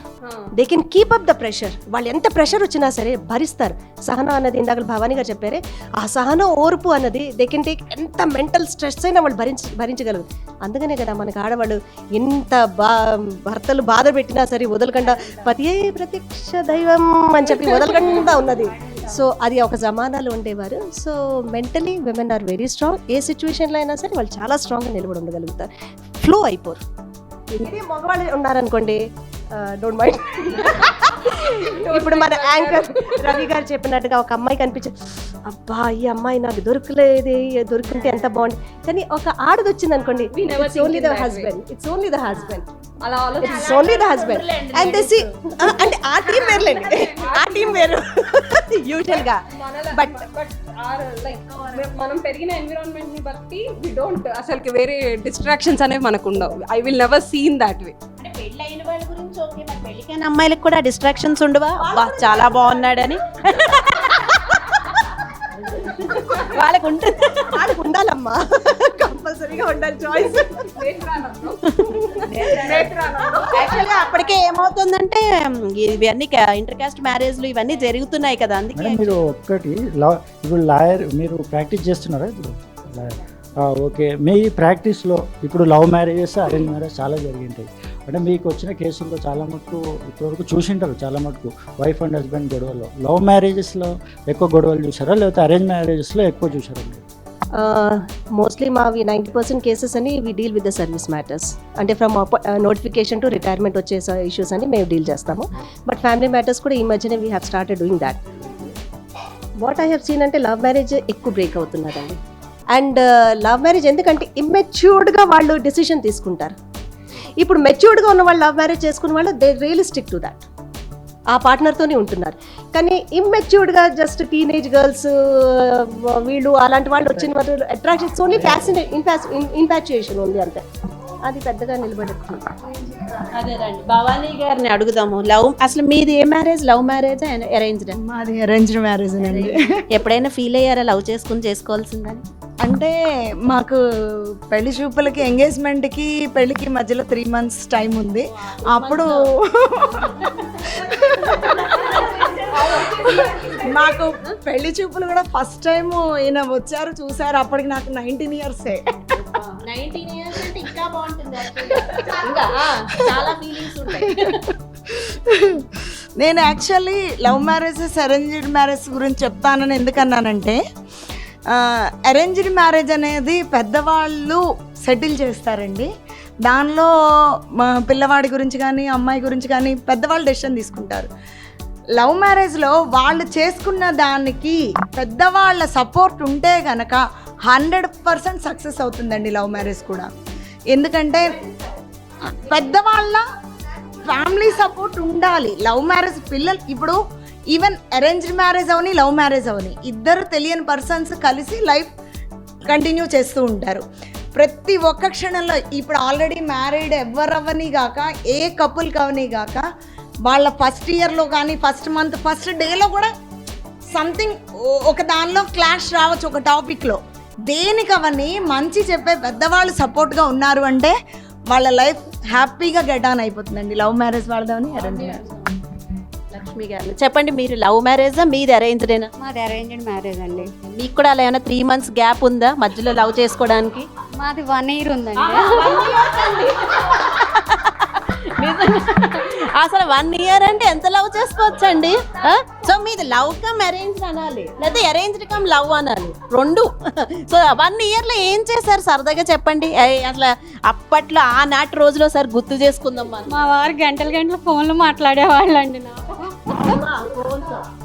they can keep up the pressure. వాళ్ళు ఎంత ప్రెషర్ వచ్చినా సరే భరిస్తారు. సహనం అన్నది ఇందాక భవానీ గారు చెప్పారే, ఆ సహనం, ఓర్పు అన్నది దే కెన్ టేక్. ఎంత మెంటల్ స్ట్రెస్ అయినా వాళ్ళు భరించగలరు. అందుకనే కదా మనకు ఆడవాళ్ళు ఎంత భర్తలు బాధ పెట్టినా సరే వదలకుండా పతియే ప్రత్యక్ష దైవం అని చెప్పి వదలకుండా ఉన్నది. సో అది ఒక జమానాలో ఉండేవారు. So mentally women are very strong. ఏ సిచ్యువేషన్లో అయినా సరే వాళ్ళు చాలా స్ట్రాంగ్గా నిలబడి ఉండగలుగుతారు, ఫ్లో అయిపోరు. ఇదే మగవాళ్ళు ఉన్నారనుకోండి, డోంట్ మైండ్. ఇప్పుడు మన యాంకర్ రవి గారు చెప్పినట్టుగా ఒక అమ్మాయి కనిపించింది, అబ్బా ఈ అమ్మాయి నాకు దొరకలేదు, దొరికింటే ఎంత బాగుంది. కానీ ఒక ఆడది వచ్చింది అనుకోండి, it's only the husband, it's only the husband, it's only the husband. And this అంటే ఆ టీం వేరులేండి, ఆ టీం వేరు యూజువల్గా. బట్ మనం పెరిగిన ఎన్విరాన్మెంట్ ని బట్టి వి డోంట్, అసలుకి వేరే డిస్ట్రాక్షన్స్ అనేవి మనకు ఉండవు. I will never seen that way. పెళ్ళైన వాళ్ళ గురించి ఓకే, మరి పెళ్ళికైన అమ్మాయిలకు కూడా డిస్ట్రాక్షన్స్ ఉండవా? చాలా బాగున్నాడని వాళ్ళకు ఉంటుంది, వాళ్ళకు ఉండాలమ్మా, కంపల్సరీగా ఉండాలి చాయిస్. యాక్చువల్గా అప్పటికే ఏమవుతుందంటే ఇవన్నీ ఇంటర్ కాస్ట్ మ్యారేజ్లు ఇవన్నీ జరుగుతున్నాయి కదా. అందుకే మీరు ఒక్కటి ఇప్పుడు లాయర్ మీరు ప్రాక్టీస్ చేస్తున్నారా ఇప్పుడు లాయర్? ఓకే, మీ ప్రాక్టీస్లో ఇప్పుడు లవ్ మ్యారేజెస్, అరేంజ్ మ్యారేజ్ చాలా జరిగింటాయి. అంటే మీకు వచ్చిన కేసుల్లో చాలా మటుకు ఇప్పటివరకు చూసింటారు, చాలా మటుకు వైఫ్ అండ్ హస్బెండ్ గొడవలు. లవ్ మ్యారేజెస్లో ఎక్కువ గొడవలు చూసారా, లేకపోతే అరేంజ్ మ్యారేజెస్లో ఎక్కువ చూసారా? మోస్ట్లీ మావి 90% కేసెస్ అని we deal with the service matters. అంటే ఫ్రమ్ నోటిఫికేషన్ టు రిటైర్మెంట్ వచ్చే ఇష్యూస్ అని మేము డీల్ చేస్తాము. బట్ ఫ్యామిలీ మ్యాటర్స్ కూడా ఈ మధ్యనే we have started doing that. What I have seen అంటే లవ్ మ్యారేజ్ ఎక్కువ బ్రేక్ అవుతున్నదండి. అండ్ లవ్ మ్యారేజ్ ఎందుకంటే ఇమ్మెచ్యూర్డ్గా వాళ్ళు డెసిషన్ తీసుకుంటారు. ఇప్పుడు మెచ్యూర్డ్గా ఉన్న వాళ్ళు లవ్ మ్యారేజ్ చేసుకున్న వాళ్ళు దే రియలిస్టిక్ టు దాట్, ఆ పార్ట్నర్తోనే ఉంటున్నారు. కానీ ఇమ్మెచ్యూర్డ్గా జస్ట్ టీనేజ్ గర్ల్స్ వీళ్ళు అలాంటి వాళ్ళు వచ్చిన వాళ్ళు అట్రాక్షన్స్ ఓన్లీ ఇన్ఫాచ్యుయేషన్ ఉంది అంతే, అది పెద్దగా నిలబడుతుంది. అదేనండి, భవానీ గారిని అడుగుదాము. అసలు మీది ఏ మ్యారేజ్, లవ్ మ్యారేజ్ అరేంజ్డ్? మాది అరేంజ్డ్ మ్యారేజ్ అండి. ఎప్పుడైనా ఫీల్ అయ్యారా లవ్ చేసుకోవాల్సిందని? అంటే మాకు పెళ్లి చూపులకి, ఎంగేజ్మెంట్కి, పెళ్ళికి మధ్యలో 3 months టైం ఉంది. అప్పుడు మాకు పెళ్లి చూపులు కూడా ఫస్ట్ టైం ఈయన వచ్చారు, చూసారు. అప్పటికి నాకు 19 years. 19 years అంటే ఇంకా బాగుంటుంది. చాలా ఫీలింగ్స్ ఉంటాయి. నేను actually love marriages, arranged marriage గురించి చెప్తానని ఎందుకన్నానంటే, అరేంజ్డ్ మ్యారేజ్ అనేది పెద్దవాళ్ళు సెటిల్ చేస్తారండి. దానిలో పిల్లవాడి గురించి కానీ అమ్మాయి గురించి కానీ పెద్దవాళ్ళు డెసిషన్ తీసుకుంటారు. లవ్ మ్యారేజ్లో వాళ్ళు చేసుకున్న దానికి పెద్దవాళ్ళ సపోర్ట్ ఉంటే కనుక 100% సక్సెస్ అవుతుందండి లవ్ మ్యారేజ్ కూడా. ఎందుకంటే పెద్దవాళ్ళ ఫ్యామిలీ సపోర్ట్ ఉండాలి. లవ్ మ్యారేజ్ పిల్లలు ఇప్పుడు ఈవెన్ అరేంజ్డ్ మ్యారేజ్ అవని, లవ్ మ్యారేజ్ అవని, ఇద్దరు తెలియని పర్సన్స్ కలిసి లైఫ్ కంటిన్యూ చేస్తూ ఉంటారు. ప్రతి ఒక్క క్షణంలో ఇప్పుడు ఆల్రెడీ మ్యారీడ్ ఎవరవని గాక, ఏ కపుల్ కవని గాక, వాళ్ళ ఫస్ట్ ఇయర్లో కానీ, ఫస్ట్ మంత్, ఫస్ట్ డేలో కూడా సంథింగ్ ఒక దానిలో క్లాష్ రావచ్చు, ఒక టాపిక్లో. దేనికవని మంచి చెప్పే పెద్దవాళ్ళు సపోర్ట్గా ఉన్నారు అంటే వాళ్ళ లైఫ్ హ్యాపీగా గెట్ ఆన్ అయిపోతుందండి. లవ్ మ్యారేజ్ వాళ్ళదని, అరేంజ్ మ్యారేజ్. లక్ష్మి గారు చెప్పండి, మీరు లవ్ మ్యారేజా, మీది అరేంజ్డేనా? మాది అరేంజ్డ్ మ్యారేజ్ అండి. మీకు కూడా అలా ఏమైనా 3 months గ్యాప్ ఉందా మధ్యలో లవ్ చేసుకోవడానికి? మాది 1 year ఉందండి. అసలు 1 year అంటే ఎంత లవ్ చేసుకోవచ్చండి? సో మీది లవ్ కమ్ అరేంజ్డ్ అనాలి, లేదా అరేంజ్డ్ కమ్ లవ్ అనాలి, రెండు. సో 1 yearలో ఏం చేశారు సరదాగా చెప్పండి. అసలు అప్పట్లో ఆనాటి రోజులో సార్ గుర్తు చేసుకుందాం. మా వారు గంటలు ఫోన్లు మాట్లాడేవాళ్ళు అండి.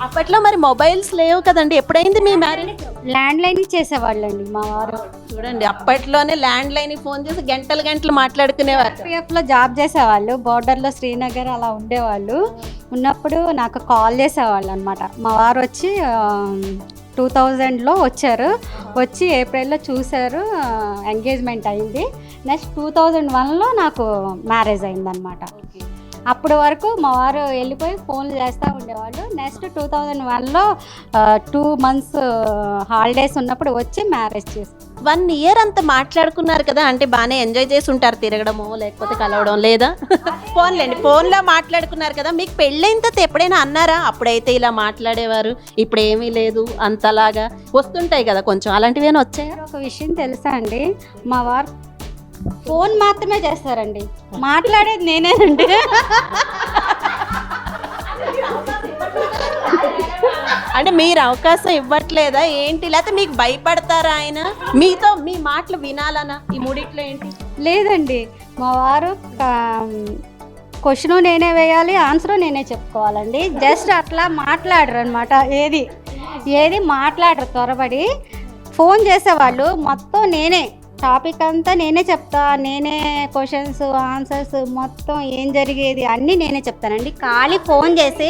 అప్పట్లో మరి మొబైల్స్ లేవు కదండి, ఎప్పుడైంది మీ మ్యారేజ్? ల్యాండ్ లైన్ చేసేవాళ్ళండి మా వారు. చూడండి, అప్పట్లోనే ల్యాండ్ లైన్ ఫోన్ చేసి గంటలు గంటలు మాట్లాడుకునేవారు. పిఎఫ్లో జాబ్ చేసేవాళ్ళు, బోర్డర్లో శ్రీనగర్ అలా ఉండేవాళ్ళు. ఉన్నప్పుడు నాకు కాల్ చేసేవాళ్ళు అనమాట. మా వారు వచ్చి 2000లో వచ్చారు, వచ్చి ఏప్రిల్లో చూశారు, ఎంగేజ్మెంట్ అయింది. నెక్స్ట్ 2001లో నాకు మ్యారేజ్ అయిందనమాట. అప్పటి వరకు మా వారు వెళ్ళిపోయి ఫోన్లు చేస్తూ ఉండేవాళ్ళు. నెక్స్ట్ 2001లో 2 months హాలిడేస్ ఉన్నప్పుడు వచ్చి మ్యారేజ్ చేసి 1 year అంతా మాట్లాడుకున్నారు కదా, అంటే బాగానే ఎంజాయ్ చేసి ఉంటారు, తిరగడము లేకపోతే కలవడం లేదా? ఫోన్లేండి, ఫోన్లో మాట్లాడుకున్నారు కదా. మీకు పెళ్ళైన తర్వాత ఎప్పుడైనా అన్నారా అప్పుడైతే ఇలా మాట్లాడేవారు, ఇప్పుడు ఏమీ లేదు అంతలాగా వస్తుంటాయి కదా కొంచెం, అలాంటివి ఏమైనా వచ్చాయా? ఒక విషయం తెలుసా అండి, మా వారు ఫోన్ మాత్రమే చేస్తారండి, మాట్లాడేది నేనేనండి. అంటే మీరు అవకాశం ఇవ్వట్లేదా ఏంటి, లేకపోతే మీకు భయపడతారా ఆయన, మీతో మీ మాటలు వినాలనా? ఈ మూడిట్లో ఏంటి? లేదండి, మా వారు క్వశ్చన్ నేనే వేయాలి, ఆన్సర్ నేనే చెప్పుకోవాలండి. జస్ట్ అట్లా మాట్లాడరు అనమాట, ఏది మాట్లాడరు. త్వరపడి ఫోన్ చేసేవాళ్ళు మొత్తం నేనే, టాపిక్ అంతా నేనే చెప్తా, నేనే క్వశ్చన్స్ ఆన్సర్స్ మొత్తం ఏం జరిగేది అన్నీ నేనే చెప్తానండి. ఖాళీ ఫోన్ చేసి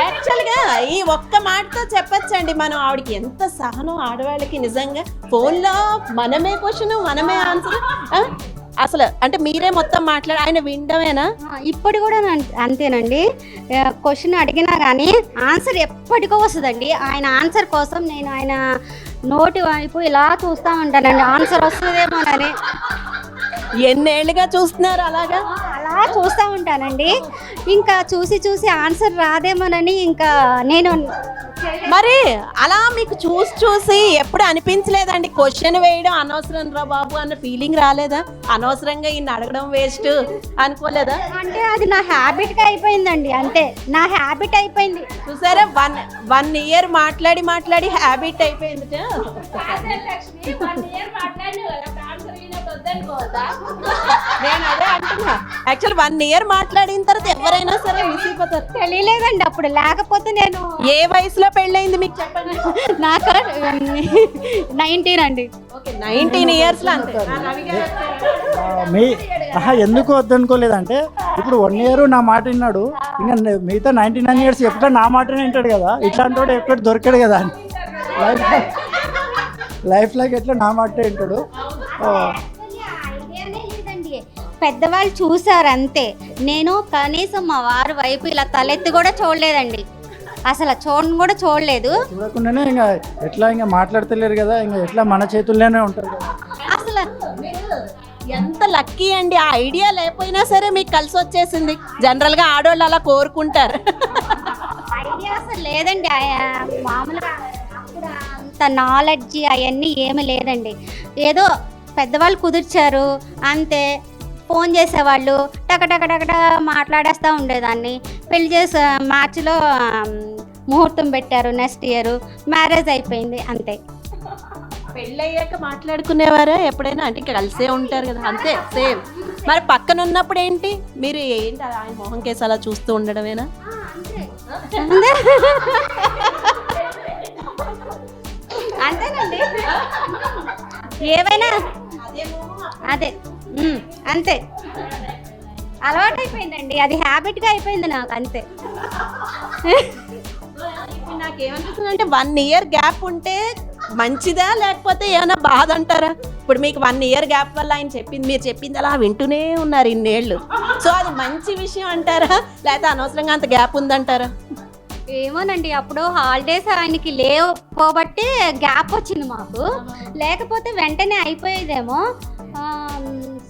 యాక్చువల్గా ఈ ఒక్క మాటతో చెప్పచ్చండి మనం ఆవిడకి ఎంత సహనం ఆడవాళ్ళకి నిజంగా. ఫోన్లో మనమే క్వశ్చన్ మనమే ఆన్సర్, అసలు అంటే మీరే మొత్తం మాట్లాడి ఆయన వినడమేనా? ఇప్పుడు కూడా అంతేనండి, క్వశ్చన్ అడిగినా కానీ ఆన్సర్ ఎప్పటికో వస్తుందండి. ఆయన ఆన్సర్ కోసం నేను ఆయన నోటి వైపు ఇలా చూస్తూ ఉంటానండి, ఆన్సర్ వస్తుందేమోనని. ఎన్నేళ్ళుగా చూస్తున్నారు అలాగా? అలా చూస్తూ ఉంటానండి. ఇంకా చూసి ఆన్సర్ రాదేమోనని ఇంకా నేను మరి అలా మీకు చూసి ఎప్పుడు అనిపించలేదండి క్వశ్చన్ వేయడం అనవసరం రా బాబు అన్న ఫీలింగ్ రాలేదా? అనవసరంగా ఈయన అడగడం వేస్ట్ అనుకోలేదా? అంటే అది నా హ్యాబిట్గా అయిపోయిందండి, అంతే నా హ్యాబిట్ అయిపోయింది. చూసారా, 1 year మాట్లాడి హ్యాబిట్ అయిపోయింది. నేను అదే అంటున్నా, యాక్చువల్ 1 year మాట్లాడిన తర్వాత ఎవరైనా సరే మిస్ అయిపోతారు. తెలియలేదండి అప్పుడు, లేకపోతే నేను. ఏ వయసులో పెళ్ళయింది మీకు చెప్పండి? నాకు 19 అండి. 19 years లో అంతే. ఎందుకు వద్దనుకోలేదంటే ఇప్పుడు 1 year నా మాట విన్నాడు, ఇంకా మిగతా 99 years ఎప్పుడు నా మాటనే వింటాడు కదా, ఇట్లాంటి వాడు ఎక్కడ దొరికాడు కదా అని లైఫ్ లాగా ఎట్లా నా మాట వింటాడు. పెద్దవాళ్ళు చూసారు అంతే, నేను కనీసం మా వారి వైపు ఇలా తలెత్తి కూడా చూడలేదండి, అసలు కూడా చూడలేదు. చూడకుండానే ఇంకా ఎట్లా ఇంకా మాట్లాడతలేరు కదా, ఇంకా ఎట్లా మన చేతుల్లోనే ఉంటారు కదా. అసలు ఎంత లక్కీ అండి, ఆ ఐడియా లేకపోయినా సరే మీకు కలిసి వచ్చేసింది. జనరల్గా ఆడవాళ్ళు అలా కోరుకుంటారు. ఐడియా అసలు లేదండి, మామూలుగా అప్పుడు అంత నాలెడ్జ్ అవన్నీ ఏమీ లేదండి. ఏదో పెద్దవాళ్ళు కుదిర్చారు అంతే, ఫోన్ చేసేవాళ్ళు, టకటకటకట మాట్లాడేస్తూ ఉండేదాన్ని. పెళ్లి చేసే మార్చిలో ముహూర్తం పెట్టారు, నెక్స్ట్ ఇయర్ మ్యారేజ్ అయిపోయింది అంతే. పెళ్ళయ్యాక మాట్లాడుకునేవారా ఎప్పుడైనా? అంటే కలిసే ఉంటారు కదా, అంతే సేమ్. మరి పక్కన ఉన్నప్పుడు ఏంటి, మీరు ఏంటి ఆయన మొహం కేసు అలా చూస్తూ ఉండడమేనా? అంతేనండి, ఏవైనా అదే అంతే, అలవాటు అయిపోయిందండి, అది హ్యాబిట్గా అయిపోయింది నాకు అంతే. నాకేమనిపిస్తుంది అంటే 1 year గ్యాప్ ఉంటే మంచిదా లేకపోతే ఏమైనా బాధ అంటారా? ఇప్పుడు మీకు 1 year గ్యాప్ వల్ల ఆయన చెప్పింది మీరు చెప్పింది అలా వింటూనే ఉన్నారు ఇన్నేళ్ళు, సో అది మంచి విషయం అంటారా లేకపోతే అనవసరంగా అంత గ్యాప్ ఉందంటారా? ఏమోనండి, అప్పుడు హాలిడేస్ ఆయనకి లేకపోబట్టి గ్యాప్ వచ్చింది మాకు, లేకపోతే వెంటనే అయిపోయేదేమో.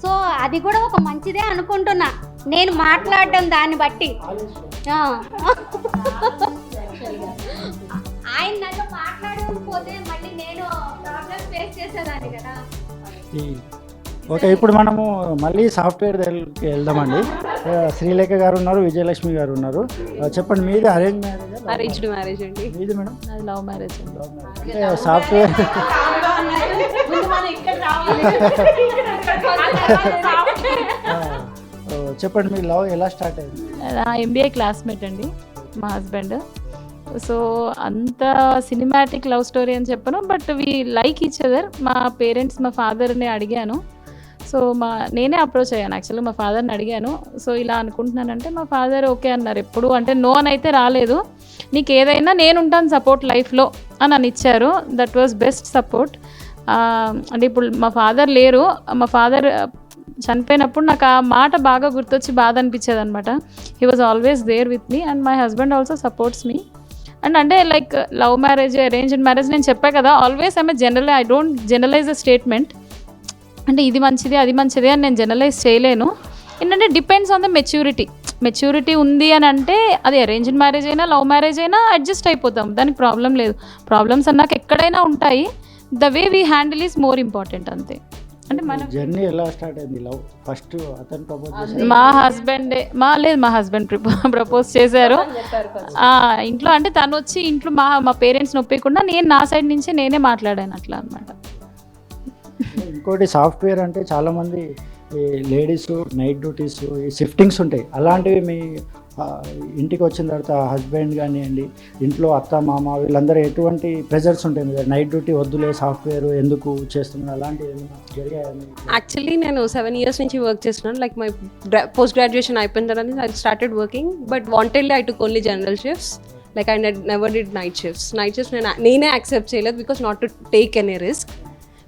సో అది కూడా ఒక మంచిదే అనుకుంటున్నా నేను మాట్లాడడం దాన్ని బట్టి. ఆయన నన్ను మాట్లాడకపోతే మళ్ళీ నేను ప్రాబ్లమ్ ఫేస్ చేసేదాన్ని కదా. ఓకే, ఇప్పుడు మనము మళ్ళీ సాఫ్ట్వేర్ దగ్గరికి వెళ్దామండి. శ్రీలేఖ గారు ఉన్నారు, విజయలక్ష్మి గారు ఉన్నారు. చెప్పండి, మీది అరేంజ్డ్ మ్యారేజ్ అండి. మీది మేడం? లవ్ మ్యారేజ్ అండి. సాఫ్ట్వేర్ చెప్పండి మీ లవ్ ఎలా స్టార్ట్ అయింది? నా ఎంబీఏ క్లాస్మేట్ అండి మా హస్బెండ్. సో అంత సినిమాటిక్ లవ్ స్టోరీ అని చెప్పను, but we like each other. మా పేరెంట్స్, మా ఫాదర్ని అడిగాను. సో నేనే అప్రోచ్ అయ్యాను యాక్చువల్గా, మా ఫాదర్ని అడిగాను. సో ఇలా అనుకుంటున్నానంటే మా ఫాదర్ ఓకే అన్నారు. ఎప్పుడు అంటే నో అని అయితే రాలేదు. నీకు ఏదైనా నేను ఉంటాను సపోర్ట్ లైఫ్లో అని ఇచ్చారు. That was best support. అంటే ఇప్పుడు మా ఫాదర్ లేరు. మా ఫాదర్ చనిపోయినప్పుడు నాకు ఆ మాట బాగా గుర్తొచ్చి బాధ అనిపించేది అనమాట. He was always there with me and my husband also supports me. And అంటే like love marriage, arranged marriage నేను చెప్పా కదా, always I don't generalise a statement. అంటే ఇది మంచిది అది మంచిది అని నేను జనరలైజ్ చేయలేను. ఏంటంటే డిపెండ్స్ ఆన్ ద మెచ్యూరిటీ ఉంది అని అంటే అది అరేంజ్డ్ మ్యారేజ్ అయినా లవ్ మ్యారేజ్ అయినా అడ్జస్ట్ అయిపోతాం, దానికి ప్రాబ్లం లేదు. ప్రాబ్లమ్స్ అన్నాక ఎక్కడైనా ఉంటాయి. The way we handle is more important అంతే. అంటే మన జర్నీ ఎలా స్టార్ట్ అయింది? లవ్ ఫస్ట్ అతను ప్రపోజ్ చేశారు? మా హస్బెండ్ ప్రపోజ్ చేశారు ఇంట్లో. అంటే తను వచ్చి ఇంట్లో మా పేరెంట్స్ని ఒప్పకుండా నేను నా సైడ్ నుంచి నేనే మాట్లాడాను అట్లా అనమాట. ఇంకోటి సాఫ్ట్వేర్ అంటే చాలామంది లేడీస్ నైట్ డ్యూటీస్, షిఫ్టింగ్స్ ఉంటాయి. అలాంటివి మీ ఇంటికి వచ్చిన తర్వాత హస్బెండ్ కానివ్వండి, ఇంట్లో అత్త మామ వీళ్ళందరూ ఎటువంటి ప్రెజర్స్ ఉంటాయి కదా, నైట్ డ్యూటీ వద్దులే సాఫ్ట్వేర్ ఎందుకు చేస్తున్నారు, అలాంటివి ఏమైనా జరిగాయని? యాక్చువల్లీ నేను 7 years నుంచి వర్క్ చేస్తున్నాను. లైక్ మై పోస్ట్ గ్రాడ్యుయేషన్ అయిపోయిన తర్వాత I started working, but wantedly I took only general shifts. Like I never did night shifts నేనే యాక్సెప్ట్ చేయలేదు, because not to take any risk.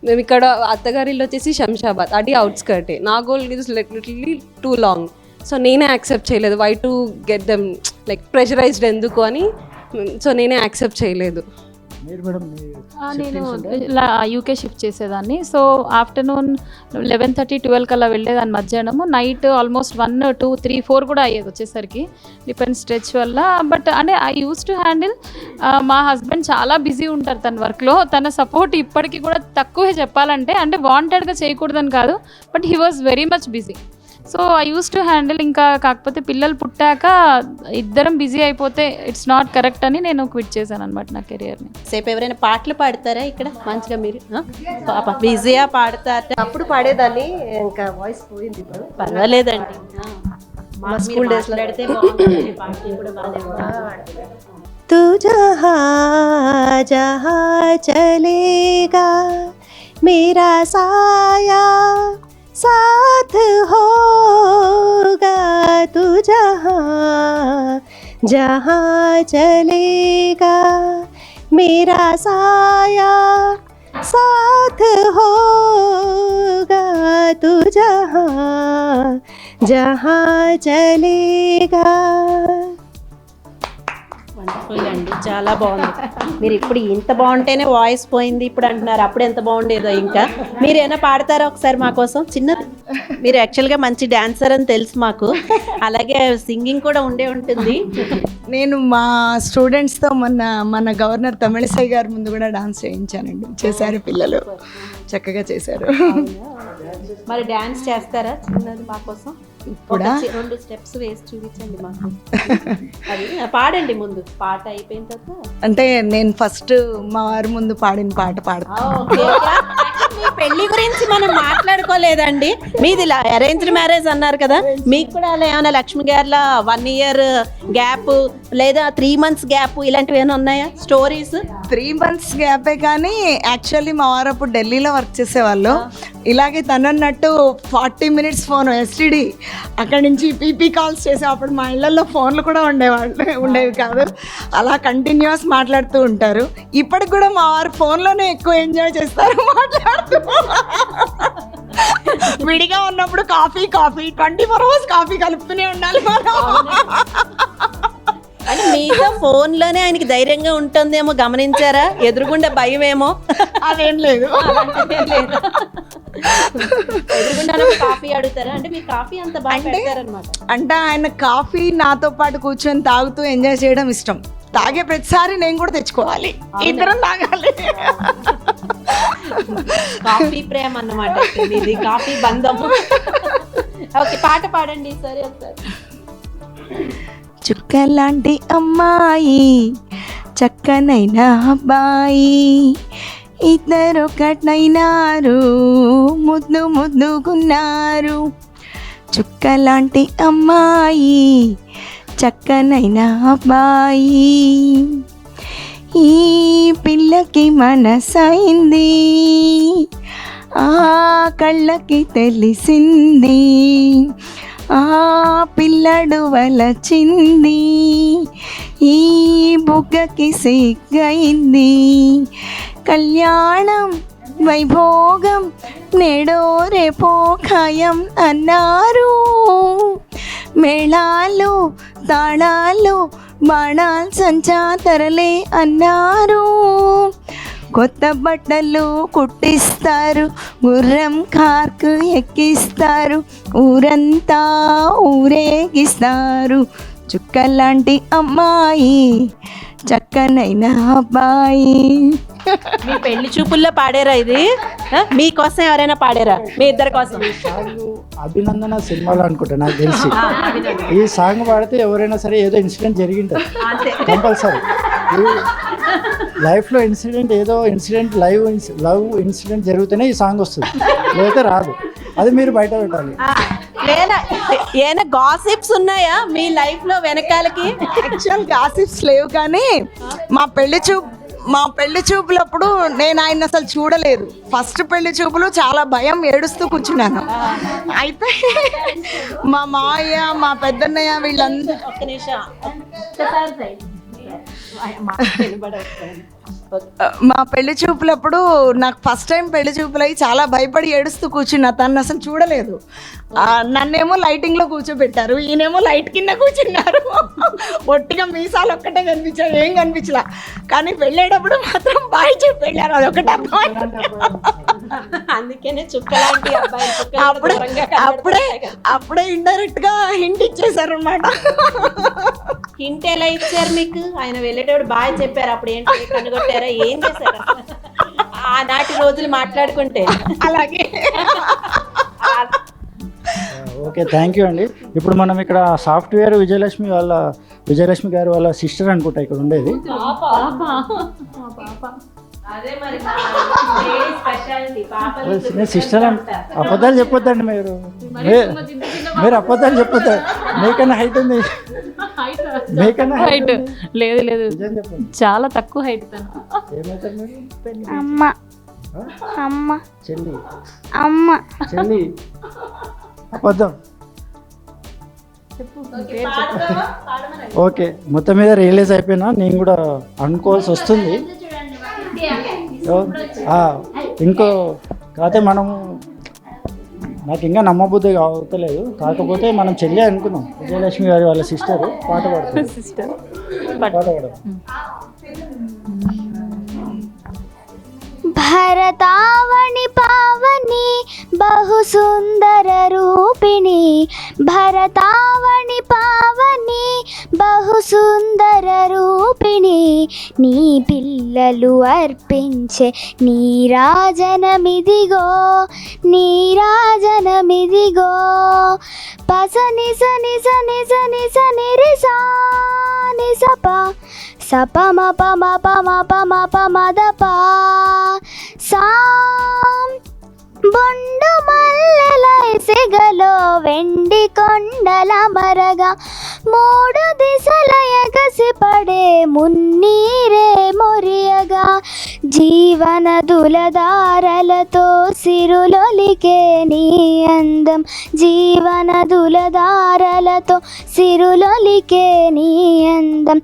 మేము ఇక్కడ అత్తగారిలో వచ్చేసి శంషాబాద్, అది అవుట్స్కర్టే. నా goal is literally too long. So నేనే యాక్సెప్ట్ చేయలేదు. Why to get them like pressurised ఎందుకు అని. సో నేనే యాక్సెప్ట్ చేయలేదు. నేను ఇలా యూకే షిఫ్ట్ చేసేదాన్ని. సో ఆఫ్టర్నూన్ 11:30, 12 కల్లా వెళ్ళేదాన్ని మధ్యాహ్నము. నైట్ ఆల్మోస్ట్ 1, 2, 3, 4 కూడా అయ్యేది వచ్చేసరికి, డిపెండ్ స్ట్రెచ్ వల్ల. బట్ అంటే ఐ యూస్ టు హ్యాండిల్. మా హస్బెండ్ చాలా బిజీ ఉంటారు తన వర్క్లో. తన సపోర్ట్ ఇప్పటికీ కూడా తక్కువే చెప్పాలంటే. అంటే వాంటెడ్గా చేయకూడదని కాదు, but he was very much busy. So I use to handle. ఇంకా కాకపోతే పిల్లలు పుట్టాక ఇద్దరం బిజీ అయిపోతే ఇట్స్ నాట్ కరెక్ట్ అని నేను క్విట్ చేశాను అనమాట నా కెరియర్ని. సేపు ఎవరైనా పాటలు పాడతారా ఇక్కడ మంచిగా? మీరు పాప బిజీగా పాడతారా? అప్పుడు పాడేదాన్ని, ఇంకా వాయిస్ పోయింది. ఇప్పుడు పర్వాలేదండి. మా స్కూల్ డేస్ లో పెడితే तू जहाँ चलेगा मेरा साया साथ होगा. तू जहाँ चलेगा मेरा साया साथ होगा. तू जहाँ चलेगा. వండర్ఫుల్ అండి, చాలా బాగుంది. మీరు ఇప్పుడు ఇంత బాగుంటేనే వాయిస్ పోయింది ఇప్పుడు అంటున్నారు, అప్పుడు ఎంత బాగుండేదో. ఇంకా మీరు ఏమైనా పాడతారా ఒకసారి మా కోసం చిన్నది? మీరు యాక్చువల్గా మంచి డాన్సర్ అని తెలుసు మాకు, అలాగే సింగింగ్ కూడా ఉంటుంది. నేను మా స్టూడెంట్స్తో మన గవర్నర్ తమిళిసై గారి ముందు కూడా డాన్స్ చేయించానండి. చేశారు పిల్లలు, చక్కగా చేశారు. మరి డాన్స్ చేస్తారా చిన్నది మా కోసం? ఇప్పుడు 2 స్టెప్స్ వేసి చూపించండి మాకు. అది పాడండి ముందు, పాట అయిపోయిన తర్వాత. అంటే నేను ఫస్ట్ మా వారి ముందు పాడిన పాట పాడతాను. మీ పెళ్లి గురించి మనం మాట్లాడుకోలేదండి. మీది అరేంజ్డ్ మ్యారేజ్ అన్నారు కదా, మీకు కూడా అలా ఏమైనా లక్ష్మి గారిలా 1 year గ్యాప్ లేదా 3 months గ్యాప్ ఇలాంటివి ఏమైనా ఉన్నాయా స్టోరీస్? 3 months గ్యాపే, కానీ యాక్చువల్లీ మా వారు అప్పుడు ఢిల్లీలో వర్క్ చేసేవాళ్ళు. ఇలాగే తనన్నట్టు 40 minutes ఫోన్ ఎస్టీడీ, అక్కడి నుంచి పీపీ కాల్స్ చేసే. అప్పుడు మా ఇళ్లలో ఫోన్లు కూడా ఉండేవి కాదు. అలా కంటిన్యూస్ మాట్లాడుతూ ఉంటారు. ఇప్పటికి కూడా మా వారు ఫోన్లోనే ఎక్కువ ఎంజాయ్ చేస్తారు మాట్లాడుతూ. విడిగా ఉన్నప్పుడు కాఫీ 24 hours కాఫీ కలుపుతూనే ఉండాలి మనం. అంటే మీతో ఫోన్లోనే ఆయనకి ధైర్యంగా ఉంటుందేమో గమనించారా? ఎదురుగుండా భయం ఏమో? అదేం లేదు. ఎదురుగుండా కాఫీ అడుగుతారా? అంటే మీరు కాఫీ అంత బాగా పెడతారన్నమాట. అంటే ఆయన కాఫీ నాతో పాటు కూర్చొని తాగుతూ ఎంజాయ్ చేయడం ఇష్టం. తాగే ప్రతిసారి నేను కూడా తెచ్చుకోవాలి, ఇద్దరం తాగాలి. కాఫీ ప్రేమ అన్నమాట ఇది, కాఫీ బంధం. ఓకే, పాట పాడండి సరే ఒకసారి. చుక్కలాంటి అమ్మాయి, చక్కనైన అబ్బాయి, ఇద్దరొకటైనారు, ముద్దు ముద్దుగున్నారు. చుక్కలాంటి అమ్మాయి, చక్కనైన అబ్బాయి. ఈ పిల్లకి మనసైంది, ఆ కళ్ళకి తెలిసింది, ఆ పిల్లడు వలచింది, ఈ బుగ్గకి సిగ్గైంది. కళ్యాణం వైభోగం నేడో రేపో ఖాయం అన్నారు. మేళాలు తాళాలు బాణాలు సంచా తరలే అన్నారు. కొత్త బట్టలు కుట్టిస్తారు, గుర్రం కార్కు ఎక్కిస్తారు, ఊరంతా ఊరేగిస్తారు. చుక్కలాంటి అమ్మాయి, చక్కనైన అబ్బాయి. మీ పెళ్లి చూపుల్లో పాడారా ఇది? మీకోసం ఎవరైనా పాడారా? మీ ఇద్దరి కోసం? అభినందన సినిమాలో అనుకుంటా నాకు తెలిసి. ఈ సాంగ్ పాడితే ఎవరైనా సరే ఏదో ఇన్సిడెంట్ జరిగింటుంది కంపల్సరీ. లైఫ్లో ఇన్సిడెంట్ ఏదో ఇన్సిడెంట్ లవ్ ఇన్సిడెంట్ జరిగితేనే ఈ సాంగ్ వస్తుంది, లేకపోతే రాదు. అది మీరు బయట పెట్టాలి. ఏమైనా గాసిప్స్ ఉన్నాయా మీ లైఫ్లో వెనకాలకి? యాక్చువల్ గాసిప్స్ లేవు, కానీ మా పెళ్లి చూపులప్పుడు నేను ఆయన అసలు చూడలేదు. ఫస్ట్ పెళ్లి చూపులు చాలా భయం, ఏడుస్తూ కూర్చున్నాను. అయితే మా మావయ్య, మా పెద్దన్నయ్య వీళ్ళందరూ మా పెళ్లి చూపులప్పుడు నాకు ఫస్ట్ టైం పెళ్లి చూపులు అయ్యి చాలా భయపడి ఏడుస్తూ కూర్చున్నా. తను అసలు చూడలేదు. నన్నేమో లైటింగ్లో కూర్చోబెట్టారు, ఈయనేమో లైట్ కింద కూర్చున్నారు. ఒట్టిగా మీసాలు ఒక్కటే కనిపించాయి, ఏం కనిపించలా. కానీ వెళ్ళేటప్పుడు మాత్రం బాయ్ చెప్పి వెళ్ళారు, అదొకటి అర్థమైంది. అందుకనే చుక్కలాంటి అబ్బాయి. అప్పుడే ఇండైరెక్ట్ గా హింట్ ఇచ్చేసారు అనమాట. హింట్ ఎలా ఇచ్చారు మీకు? ఆయన వెళ్ళేటప్పుడు బాయ్ చెప్పారు, అప్పుడు ఏంటి కనుగొట్టారా, ఏం చేశారు? ఆనాటి రోజులు మాట్లాడుకుంటే అలాగే. ఓకే, థ్యాంక్ యూ అండి. ఇప్పుడు మనం ఇక్కడ సాఫ్ట్వేర్ విజయలక్ష్మి గారు వాళ్ళ సిస్టర్ అనుకుంటా ఇక్కడ ఉండేది. సిస్టర్ అబద్ధాలు చెప్పొద్దండి మీరు అబద్ధాలు చెప్పొద్దు. మీకన్నా హైట్ ఉంది, మీకన్నా హైట్ లేదు లేదు, చాలా తక్కువ హైట్. ఏమవుతారు మీరు? చెల్లి అబద్ధం. ఓకే, మొత్తం మీద రియలైజ్ అయిపోయినా నేను కూడా అనుకోవాల్సి వస్తుంది. ఇంకో కాకపోతే నాకు ఇంకా నమ్మబుద్ధి అవుతలేదు. కాకపోతే మనం చెల్లి అనుకున్నాం. విజయలక్ష్మి గారి వాళ్ళ సిస్టర్ పాట పాడుతుంది. పాట పాడడం. భరతావణి పావని బహు సుందర రూపిణి, భరతావణి పావని బహు సుందర రూపిణి. నీ పిల్లలు అర్పించే నీరాజనమిదిగో, నీరాజనమిదిగో. పసని సని సని సని సని రిసా నిసప సప మప మప మప మప మదప సాం. బొండు మల్లెల ఇసిగలో వెండి కొండల మరగా, మూడు దిశల ఎగసి పడే మున్నీరే మొరియగా. జీవనదుల దారలతో సిరులొలికే నీ అందం, జీవనదుల దారలతో సిరులొలికే నీ అందం.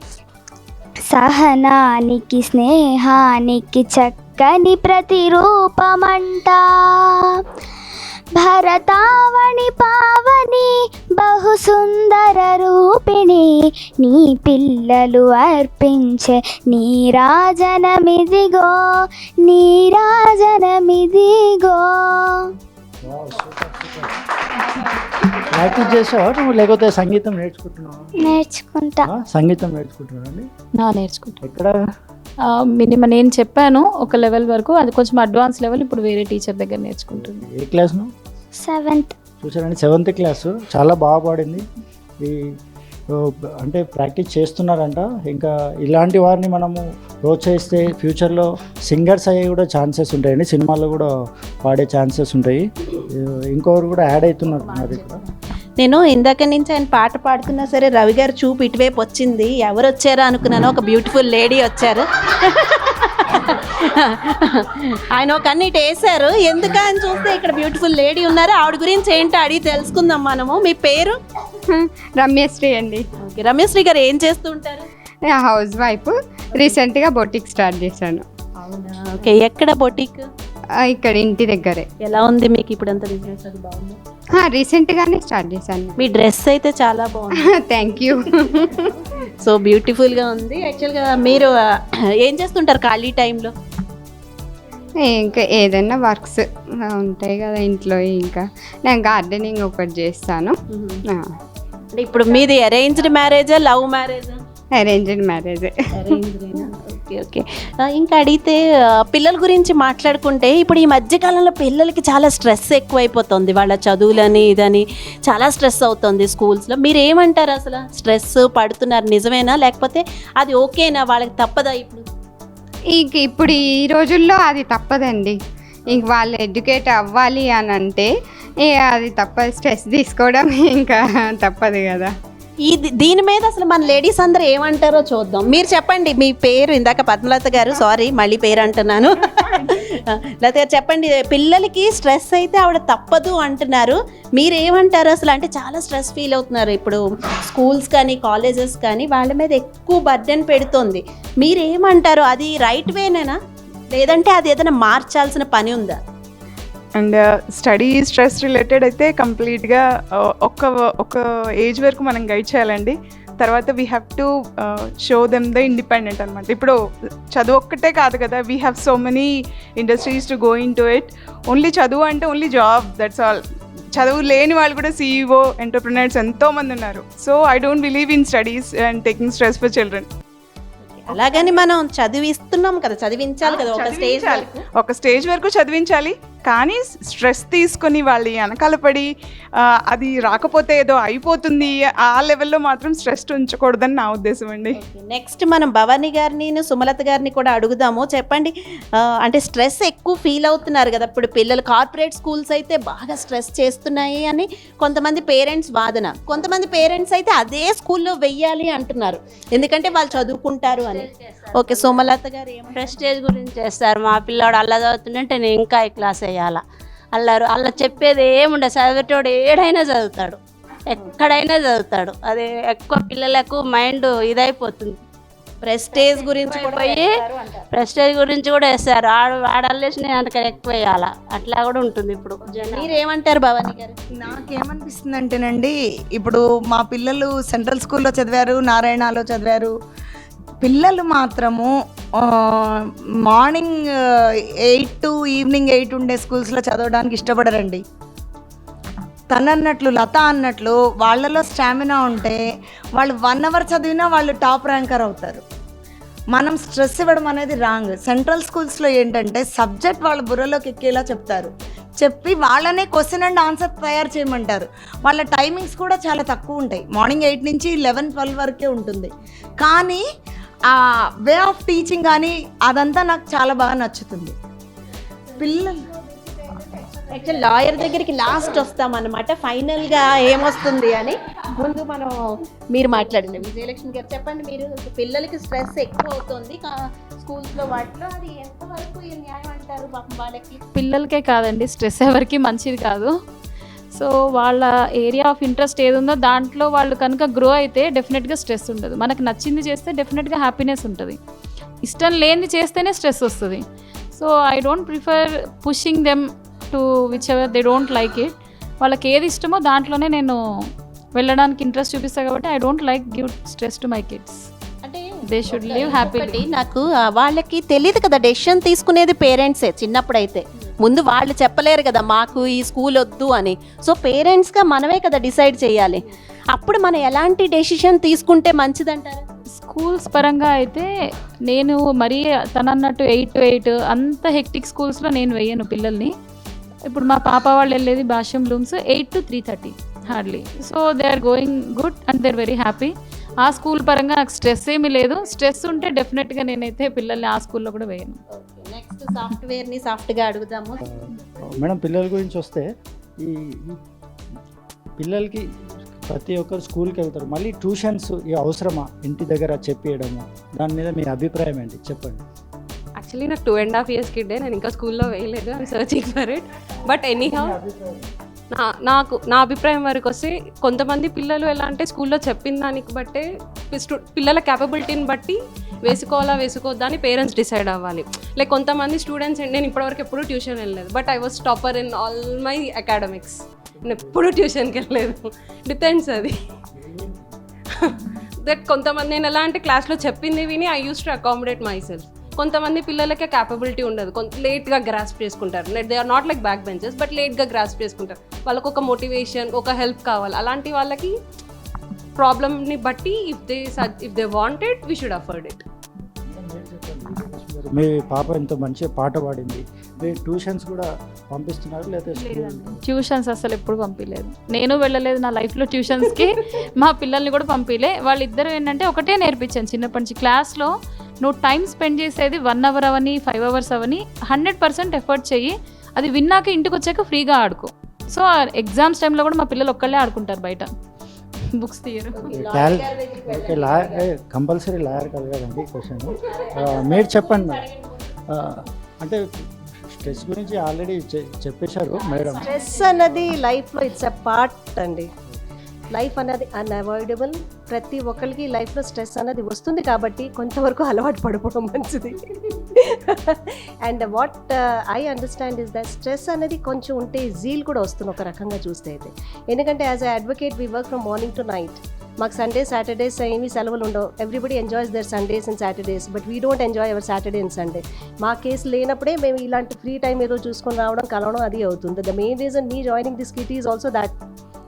సహనానికి స్నేహానికి చక్కని ప్రతిరూపమంట. భరతావణి పావని బహు సుందర రూపిణి, నీ పిల్లలు అర్పించే నీరాజనమిదిగో, నీరాజనమిదిగో. ప్రాక్టీస్ చేసావా నువ్వు, లేకపోతే సంగీతం నేర్చుకుంటున్నావా? నేర్చుకుంటా. సంగీతం నేర్చుకుంటున్నావు అండి? నేర్చుకుంటా. ఎక్కడ? మినిమం నేను చెప్పాను ఒక లెవెల్ వరకు, అది కొంచెం అడ్వాన్స్ లెవెల్. ఇప్పుడు వేరే టీచర్ దగ్గర నేర్చుకుంటుంది. ఏ క్లాస్ నువ్వు? 7th. చూసారండి, 7th క్లాసు. చాలా బాగా పాడింది. అంటే ప్రాక్టీస్ చేస్తున్నారంట. ఇంకా ఇలాంటి వారిని మనము ప్రోత్సహిస్తే ఫ్యూచర్లో సింగర్స్ అయ్యే కూడా ఛాన్సెస్ ఉంటాయండి, సినిమాల్లో కూడా పాడే ఛాన్సెస్ ఉంటాయి. ఇంకొకరు కూడా యాడ్ అవుతున్నారు మరి ఇక్కడ. నేను ఇందాక నుంచి ఆయన పాట పాడుతున్నా సరే రవి గారు చూపు ఇటువైపు వచ్చింది. ఎవరు వచ్చారో అనుకున్నాను, ఒక బ్యూటిఫుల్ లేడీ వచ్చారు. ఆయన ఒక అన్నిటి వేసారు, ఎందుకు అని చూస్తే ఇక్కడ బ్యూటిఫుల్ లేడీ ఉన్నారు. ఆవిడ గురించి ఏంటో అడిగి తెలుసుకుందాం మనము. మీ పేరు? రమ్యశ్రీ అండి. ఓకే, రమ్యశ్రీ గారు ఏం చేస్తూ ఉంటారు? House wife. రీసెంట్గా బొటిక్ స్టార్ట్ చేశాను. అవునా, ఓకే. ఎక్కడ బొటిక్? ఇక్కడ ఇంటి దగ్గరే. ఎలా ఉంది మీకు ఇప్పుడు అంత బిజినెస్? అది బాగుంది. రీసెంట్గానే స్టార్ట్ చేశాను. మీ డ్రెస్ అయితే చాలా బాగుంది. Thank you. సో బ్యూటిఫుల్గా ఉంది. యాక్చువల్గా మీరు ఏం చేస్తుంటారు ఖాళీ టైంలో? ఇంకా ఏదైనా వర్క్స్ ఉంటాయి కదా ఇంట్లో. ఇంకా నేను గార్డెనింగ్ ఒకటి చేస్తాను. అంటే ఇప్పుడు మీది అరేంజ్డ్ మ్యారేజా, లవ్ మ్యారేజా? Arranged marriage. Okay okay. ఇంకా అడిగితే పిల్లల గురించి మాట్లాడుకుంటే ఇప్పుడు ఈ మధ్యకాలంలో పిల్లలకి చాలా స్ట్రెస్ ఎక్కువైపోతుంది. వాళ్ళ చదువులని ఇదని చాలా స్ట్రెస్ అవుతుంది స్కూల్స్లో. మీరు ఏమంటారు? అసలు స్ట్రెస్ పడుతున్నారు నిజమేనా, లేకపోతే అది ఓకేనా, వాళ్ళకి తప్పదా? ఇప్పుడు ఈ రోజుల్లో అది తప్పదండి. ఇంక వాళ్ళు ఎడ్యుకేట్ అవ్వాలి అని అంటే అది తప్పదు. స్ట్రెస్ తీసుకోవడం ఇంకా తప్పదు కదా. దీని మీద అసలు మన లేడీస్ అందరూ ఏమంటారో చూద్దాం. మీరు చెప్పండి, మీ పేరు? ఇందాక పద్మలత గారు, సారీ మళ్ళీ పేరు అంటున్నాను. లత గారు చెప్పండి, పిల్లలకి స్ట్రెస్ అయితే ఆవిడ తప్పదు అంటున్నారు, మీరు ఏమంటారు అసలు? అంటే చాలా స్ట్రెస్ ఫీల్ అవుతున్నారు ఇప్పుడు స్కూల్స్ కానీ కాలేజెస్ కానీ, వాళ్ళ మీద ఎక్కువ బర్డెన్ పెడుతోంది. మీరు ఏమంటారు? అది రైట్ వేనేనా, లేదంటే అది ఏదైనా మార్చాల్సిన పని ఉందా? అండ్ స్టడీ స్ట్రెస్ రిలేటెడ్ అయితే కంప్లీట్గా ఒక ఏజ్ వరకు మనం గైడ్ చేయాలండి. తర్వాత we have to show them the independent అనమాట. ఇప్పుడు చదువు ఒక్కటే కాదు కదా, we have so many industries to go in to it. Only చదువు అంటే ఓన్లీ జాబ్, దట్స్ ఆల్. చదువు లేని వాళ్ళు కూడా CEO, ఎంటర్ప్రినర్స్ ఎంతోమంది ఉన్నారు. So I don't believe in studies and taking stress for children. అలాగని మనం చదివిస్తున్నాం కదా, చదివించాలి కదా. ఒక స్టేజ్ వరకు చదివించాలి, కానీ స్ట్రెస్ తీసుకొని వాళ్ళు వెనకాల పడి అది రాకపోతే ఏదో అయిపోతుంది ఆ లెవెల్లో మాత్రం స్ట్రెస్ ఉంచకూడదని నా ఉద్దేశం అండి. నెక్స్ట్ మనం భవానీ గారిని, సుమలత గారిని కూడా అడుగుదాము. చెప్పండి, అంటే స్ట్రెస్ ఎక్కువ ఫీల్ అవుతున్నారు కదా ఇప్పుడు పిల్లలు. కార్పొరేట్ స్కూల్స్ అయితే బాగా స్ట్రెస్ చేస్తున్నాయి అని కొంతమంది పేరెంట్స్ వాదన. కొంతమంది పేరెంట్స్ అయితే అదే స్కూల్లో వెయ్యాలి అంటున్నారు, ఎందుకంటే వాళ్ళు చదువుకుంటారు అని. ఓకే, సుమలత గారు ఏం ప్రెస్టేజ్ గురించి చేస్తారు. మా పిల్లాడు అలా చదువుతుంటే నేను ఇంకా ఈ క్లాస్ వేయాలా, అలా చెప్పేది ఏముండదు. చదివేటోడు ఏడైనా చదువుతాడు, ఎక్కడైనా చదువుతాడు. అది ఎక్కువ పిల్లలకు మైండ్ ఇదైపోతుంది. ప్రెస్టేజ్ గురించి కూడా వేస్తారు. ఆడలేసి నేను అంతకన్నా ఎక్కువ వేయాలా, అట్లా కూడా ఉంటుంది. ఇప్పుడు మీరేమంటారు భవానీ గారు? నాకేమనిపిస్తుంది అంటేనండి, ఇప్పుడు మా పిల్లలు సెంట్రల్ స్కూల్లో చదివారు, నారాయణలో చదివారు. పిల్లలు మాత్రము మార్నింగ్ 8 to ఈవినింగ్ 8 ఉండే స్కూల్స్లో చదవడానికి ఇష్టపడరండి. తనన్నట్లు లత అన్నట్లు వాళ్ళలో స్టామినా ఉంటే వాళ్ళు 1 hour చదివినా వాళ్ళు టాప్ ర్యాంకర్ అవుతారు. మనం స్ట్రెస్ ఇవ్వడం అనేది రాంగ్. సెంట్రల్ స్కూల్స్లో ఏంటంటే సబ్జెక్ట్ వాళ్ళ బుర్రలోకి ఎక్కేలా చెప్తారు, చెప్పి వాళ్ళనే క్వశ్చన్ అండ్ ఆన్సర్ తయారు చేయమంటారు. వాళ్ళ టైమింగ్స్ కూడా చాలా తక్కువ ఉంటాయి. మార్నింగ్ 8 నుంచి 11-12 వరకే ఉంటుంది. కానీ ఆ వే ఆఫ్ టీచింగ్ కానీ అదంతా నాకు చాలా బాగా నచ్చుతుంది. పిల్లలు యాక్చువల్ లాయర్ దగ్గరికి లాస్ట్ వస్తామన్నమాట, ఫైనల్గా ఏమొస్తుంది అని. ముందు మనం మీరు మాట్లాడండి. విజయలక్ష్మి గారు చెప్పండి, మీరు పిల్లలకి స్ట్రెస్ ఎక్కువ అవుతుంది స్కూల్స్లో, వాటిలో అది ఎంతవరకు న్యాయం అంటారు? పాపం వాళ్ళకి, పిల్లలకే కాదండి, స్ట్రెస్ ఎవరికి మంచిది కాదు. సో వాళ్ళ ఏరియా ఆఫ్ ఇంట్రెస్ట్ ఏది ఉందో దాంట్లో వాళ్ళు కనుక గ్రో అయితే డెఫినెట్గా స్ట్రెస్ ఉండదు. మనకు నచ్చింది చేస్తే డెఫినెట్గా హ్యాపీనెస్ ఉంటుంది. ఇష్టం లేనిది చేస్తేనే స్ట్రెస్ వస్తుంది. So I don't prefer pushing them to which ever they don't like it. వాళ్ళకి ఏది ఇష్టమో దాంట్లోనే నేను వెళ్ళడానికి ఇంట్రెస్ట్ చూపిస్తాను. కాబట్టి I don't like give stress to my kids. అంటే దే షుడ్ లివ్ హ్యాపీలీ. నాకు వాళ్ళకి తెలియదు కదా, డెసిషన్ తీసుకునేది పేరెంట్సే. చిన్నప్పుడైతే ముందు వాళ్ళు చెప్పలేరు కదా మాకు ఈ స్కూల్ వద్దు అని. సో పేరెంట్స్గా మనమే కదా డిసైడ్ చేయాలి. అప్పుడు మనం ఎలాంటి డెసిషన్ తీసుకుంటే మంచిదంటారు? స్కూల్స్ పరంగా అయితే నేను మరీ తనన్నట్టు 8 to 8 అంత హెక్టిక్ స్కూల్స్లో నేను వేయను పిల్లల్ని. ఇప్పుడు మా పాప వాళ్ళు వెళ్ళేది Bhashyam blooms 8 to 3:30. Hardly. So they are going good and they are very happy. ఆ స్కూల్ పరంగా నాకు స్ట్రెస్ ఏమీ లేదు. స్ట్రెస్ ఉంటే డెఫినెట్గా నేనైతే పిల్లల్ని ఆ స్కూల్లో కూడా వేయను. నెక్స్ట్ సాఫ్ట్వేర్ని సాఫ్ట్గా అడుగుదాము. మేడం, పిల్లల గురించి వస్తే ఈ పిల్లలకి ప్రతి ఒక్కరు స్కూల్కి వెళ్తారు, మళ్ళీ ట్యూషన్స్ అవసరమా ఇంటి దగ్గర చెప్పేయడము, దాని మీద మీ అభిప్రాయం ఏంటి చెప్పండి. యాక్చువల్లీ నాకు 2.5 years కిడ్డే, నేను ఇంకా స్కూల్లో వేయలేదు. I'm searching for it. But anyhow నా అభిప్రాయం వరకు వస్తే కొంతమంది పిల్లలు ఎలా అంటే స్కూల్లో చెప్పిన దానికి బట్టే పిల్లల క్యాపబిలిటీని బట్టి వేసుకోవద్దా అని పేరెంట్స్ డిసైడ్ అవ్వాలి. లైక్ కొంతమంది స్టూడెంట్స్, నేను ఇప్పటివరకు ఎప్పుడూ ట్యూషన్ వెళ్ళలేదు, but I was topper in all my academics. నేను ఎప్పుడూ ట్యూషన్కి వెళ్ళలేదు. డిపెండ్స్ అది. దట్ కొంతమంది నేను ఎలా అంటే క్లాస్లో చెప్పింది విని I use to accommodate myself. కొంతమంది పిల్లలకే క్యాపబిలిటీ ఉండదు, లేట్గా గ్రాస్ప్ చేసుకుంటారు. They are not like back benches, but లేట్గా గ్రాస్ప్ చేసుకుంటారు. వాళ్ళకు ఒక మోటివేషన్, ఒక హెల్ప్ కావాలి. అలాంటి వాళ్ళకి ప్రాబ్లమ్ని బట్టి if they want it we should afford it. మీ పాప ఎంతో మంచిగా పాట పాడింది, మీరు ట్యూషన్స్ కూడా పంపిస్తున్నారు లేదా? ట్యూషన్స్ అసలు ఎప్పుడు పంపించలేదు, నేను వెళ్ళలేదు నా లైఫ్లో ట్యూషన్స్కి. మా పిల్లల్ని కూడా పంపించలే. వాళ్ళిద్దరూ ఏంటంటే ఒకటే నేర్పించాను చిన్నప్పటి నుంచి. క్లాస్లో నువ్వు టైం స్పెండ్ చేసేది 1 hour అవని 5 hours అవని 100% ఎఫర్ట్ చెయ్యి. అది విన్నాక ఇంటికి వచ్చాక ఫ్రీగా ఆడుకో. సో ఎగ్జామ్స్ టైంలో కూడా మా పిల్లలు ఒక్కళ్ళే ఆడుకుంటారు, బయట బుక్స్ తీయరు. కంపల్సరీ లాయర్ కలగాలండి క్వశ్చన్. మీరు చెప్పండి మేడం. అంటే స్ట్రెస్ గురించి ఆల్రెడీ చెప్పేశారు మేడం. స్ట్రెస్ అన్నది లైఫ్లో ఇట్స్ అ పార్ట్ అండి. లైఫ్ అనేది అన్అవాయిడబుల్. ప్రతి ఒక్కరికి లైఫ్లో స్ట్రెస్ అనేది వస్తుంది కాబట్టి కొంతవరకు అలవాటు పడిపోవడం మంచిది. And what I understand is that stress అనేది కొంచెం ఉంటే జీల్ కూడా వస్తుంది ఒక రకంగా చూస్తే అయితే. ఎందుకంటే as a advocate we work from morning to night. మాకు సండే సాటర్డేస్ ఏమీ సెలవులు ఉండవు. Everybody enjoys their Sundays and Saturdays, but we don't enjoy our Saturday and Sunday. మా కేసు లేనప్పుడే మేము ఇలాంటి ఫ్రీ టైం ఏదో చూసుకొని రావడం, కలవడం అది అవుతుంది. The main reason me joining this kit is also that.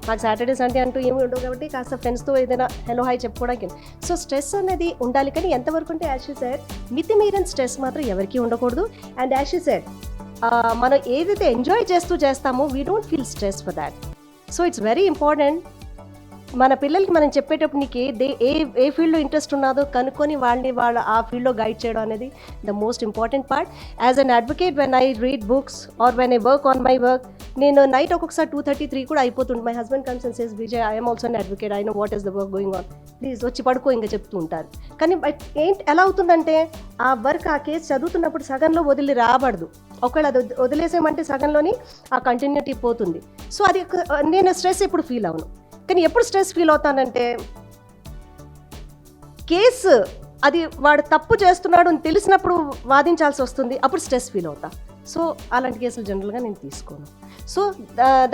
మాకు సాటర్డే సండే అంటూ ఏమి ఉండవు కాబట్టి కాస్త ఫ్రెండ్స్తో ఏదైనా హలో హాయ్ చెప్పుకోవడానికి. సో స్ట్రెస్ అనేది ఉండాలి, కానీ ఎంతవరకు అంటే యాజ్ షీ సెడ్ మితిమీరిన స్ట్రెస్ మాత్రం ఎవరికీ ఉండకూడదు. అండ్ యాజ్ షీ సెడ్ మనం ఏదైతే ఎంజాయ్ చేస్తామో we don't feel stress for that. So it's very important. మన పిల్లలకి మనం చెప్పేటప్పుడు నీకు ఏ ఫీల్డ్లో ఇంట్రెస్ట్ ఉన్నదో కనుక్కొని వాళ్ళ ఆ ఫీల్డ్లో గైడ్ చేయడం అనేది the most important part. As an advocate when I read books or when I work on my work, నేను నైట్ ఒక్కొక్కసారి 2:33 కూడా అయిపోతుంది. My husband comes and says, Vijay I'm also an advocate, I know what is the work going on, please వచ్చి పడుకో ఇంకా చెప్తూ ఉంటారు. కానీ ఎలా అవుతుందంటే ఆ వర్క్ ఆ కేసు చదువుతున్నప్పుడు సగంలో వదిలి రాబడదు. ఒకవేళ అది వదిలేసామంటే సగంలోని ఆ కంటిన్యూటీ పోతుంది. సో అది నేను స్ట్రెస్ ఎప్పుడు ఫీల్ అవును. కానీ ఎప్పుడు స్ట్రెస్ ఫీల్ అవుతానంటే కేసు అది వాడు తప్పు చేస్తున్నాడు అని తెలిసినప్పుడు వాదించాల్సి వస్తుంది, అప్పుడు స్ట్రెస్ ఫీల్ అవుతా. సో అలాంటి కేసులు జనరల్గా నేను తీసుకోను. సో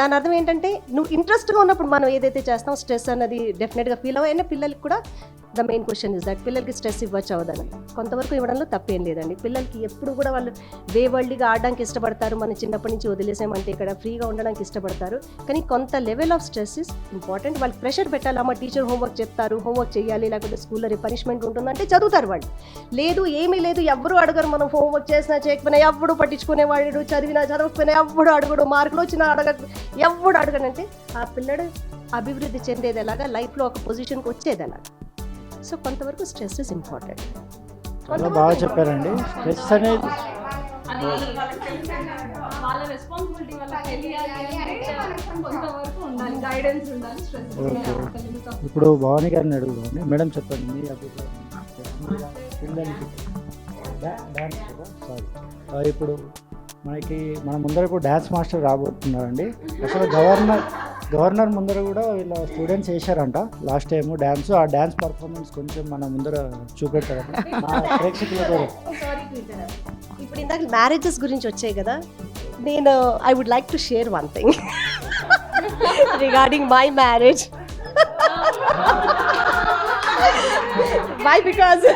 దాని అర్థం ఏంటంటే నువ్వు ఇంట్రెస్ట్గా ఉన్నప్పుడు మనం ఏదైతే చేస్తామో స్ట్రెస్ అన్నది డెఫినెట్గా ఫీల్ అవ్వైనా పిల్లలకి కూడా the main question is that పిల్లలకి స్ట్రెస్ ఇవ్వచ్చు అవదని కొంతవరకు ఇవ్వడంలో తప్పేం లేదండి. పిల్లలకి ఎప్పుడు కూడా వాళ్ళు వేవల్డ్గా ఆడడానికి ఇష్టపడతారు. మనం చిన్నప్పటి నుంచి వదిలేసామంటే ఇక్కడ ఫ్రీగా ఉండడానికి ఇష్టపడతారు. కానీ కొంత level of stress is important. వాళ్ళకి ప్రెషర్ పెట్టాలి. అమ్మ టీచర్ హోంవర్క్ చెప్తారు, హోంవర్క్ చేయాలి, లేకపోతే స్కూల్లో పనిష్మెంట్ ఉంటుందంటే చదువుతారు వాళ్ళు. లేదు ఏమీ లేదు, ఎవ్వరూ అడగరు, మనం హోంవర్క్ చేసినా చేయకపోయినా ఎవ్వడు పట్టించుకునేవాడు, చదివినా చదవకపోయినా ఎవ్వడు అడగడు, మార్కులు వచ్చినా ఎవ్వడు అడగనంటే ఆ పిల్లడు అభివృద్ధి చెందేది ఎలాగా, లైఫ్లో ఒక పొజిషన్కి వచ్చేది ఎలాగా. సో కొంతవరకు స్ట్రెస్ ఇస్ ఇంపార్టెంట్. చాలా బాగా చెప్పారండి. స్ట్రెస్ అనేది ఇప్పుడు భవానీ గారిని అడుగుదామండి. మేడం చెప్పండి మీ అభిప్రాయం. పిల్లలకి డ్యాన్స్ సారీ ఇప్పుడు మన ముందర ఇప్పుడు డ్యాన్స్ మాస్టర్ రాబోతున్నారండి. అసలు గవర్నర్ ముందర కూడా వీళ్ళ స్టూడెంట్స్ వేశారంట లాస్ట్ టైము డ్యాన్స్. ఆ డ్యాన్స్ పర్ఫార్మెన్స్ కొంచెం మన ముందర చూపెట్టారంట ప్రేక్షకుల ద్వారా. ఇప్పుడు ఇందాక మ్యారేజెస్ గురించి వచ్చాయి కదా, నేను I would like to share one thing regarding my marriage. Why because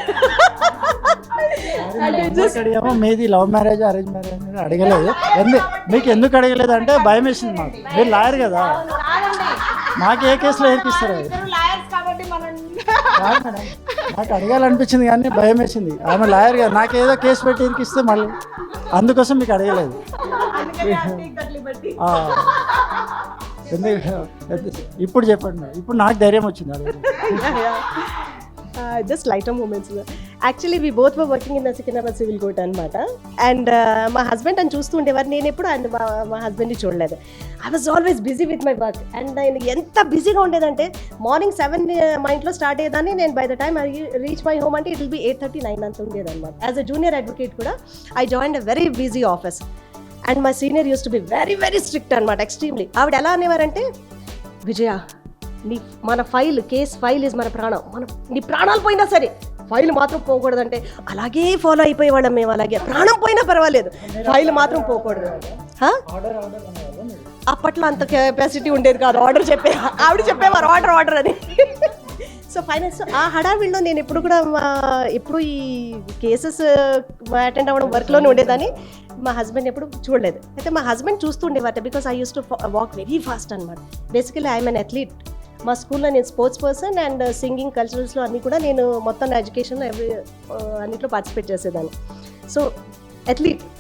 మీది లవ్ మ్యారేజ్ అరేంజ్ మ్యారేజ్ అని అడగలేదు. మీకు ఎందుకు అడగలేదు అంటే భయం వేసింది మాకు. మీరు లాయర్ కదా, మాకు ఏ కేసులో ఏర్పిస్తారు అది నాకు అడగాలనిపించింది కానీ భయం వేసింది. ఆమె లాయర్ కదా, నాకు ఏదో కేసు పెట్టి ఇరికిస్తే మళ్ళీ అందుకోసం మీకు అడగలేదు. ఇప్పుడు చెప్పండి, ఇప్పుడు నాకు ధైర్యం వచ్చింది అది. Just lighter moments. Actually we both were working in Secunderabad civil court అనమాట. అండ్ మా హస్బెండ్ అని చూస్తూ ఉండేవారు, నేను ఎప్పుడు అండ్ మా హస్బెండ్ని చూడలేదు. I was always busy with my work. And ఆయన ఎంత బిజీగా ఉండేదంటే మార్నింగ్ 7 మా ఇంట్లో స్టార్ట్ అయ్యేదాన్ని, నేను by the time I reach my home అంటే ఇట్ విల్ బి 8:30, 9 అంత ఉండేదన్నమాట. యాజ్ అ జూనియర్ అడ్వకేట్ కూడా I join a very busy office. And my senior use to be very very strict అనమాట, ఎక్స్ట్రీమ్లీ. ఆవిడ ఎలా అనేవారంటే, విజయ మన కేస్ ఫైల్ ఇస్ మన ప్రాణం, నీ ప్రాణాలు పోయినా సరే ఫైల్ మాత్రం పోకూడదంటే అలాగే ఫాలో అయిపోయేవాళ్ళం మేము. అలాగే ప్రాణం పోయినా పర్వాలేదు, ఫైల్ మాత్రం పోకూడదు. అప్పట్లో అంత కెపాసిటీ ఉండేది కాదు, ఆర్డర్ ఆవిడ చెప్పేవారు ఆర్డర్ అని. సో ఫైనల్స్ ఆ హడావిడిలో నేను ఎప్పుడు ఈ కేసెస్ అటెండ్ అవ్వడం వర్క్లోనే ఉండేదాన్ని. మా హస్బెండ్ ఎప్పుడు చూడలేదు. అయితే మా హస్బెండ్ చూస్తూ ఉండేవాట, because I use to walk very fast అనమాట. Basically I am an athlete. మా స్కూల్లో నేను స్పోర్ట్స్ పర్సన్ అండ్ సింగింగ్, కల్చరల్స్లో అన్నీ కూడా నేను మొత్తం ఎడ్యుకేషన్లో అన్నింటిలో పార్టిసిపేట్ చేసేదాన్ని. సో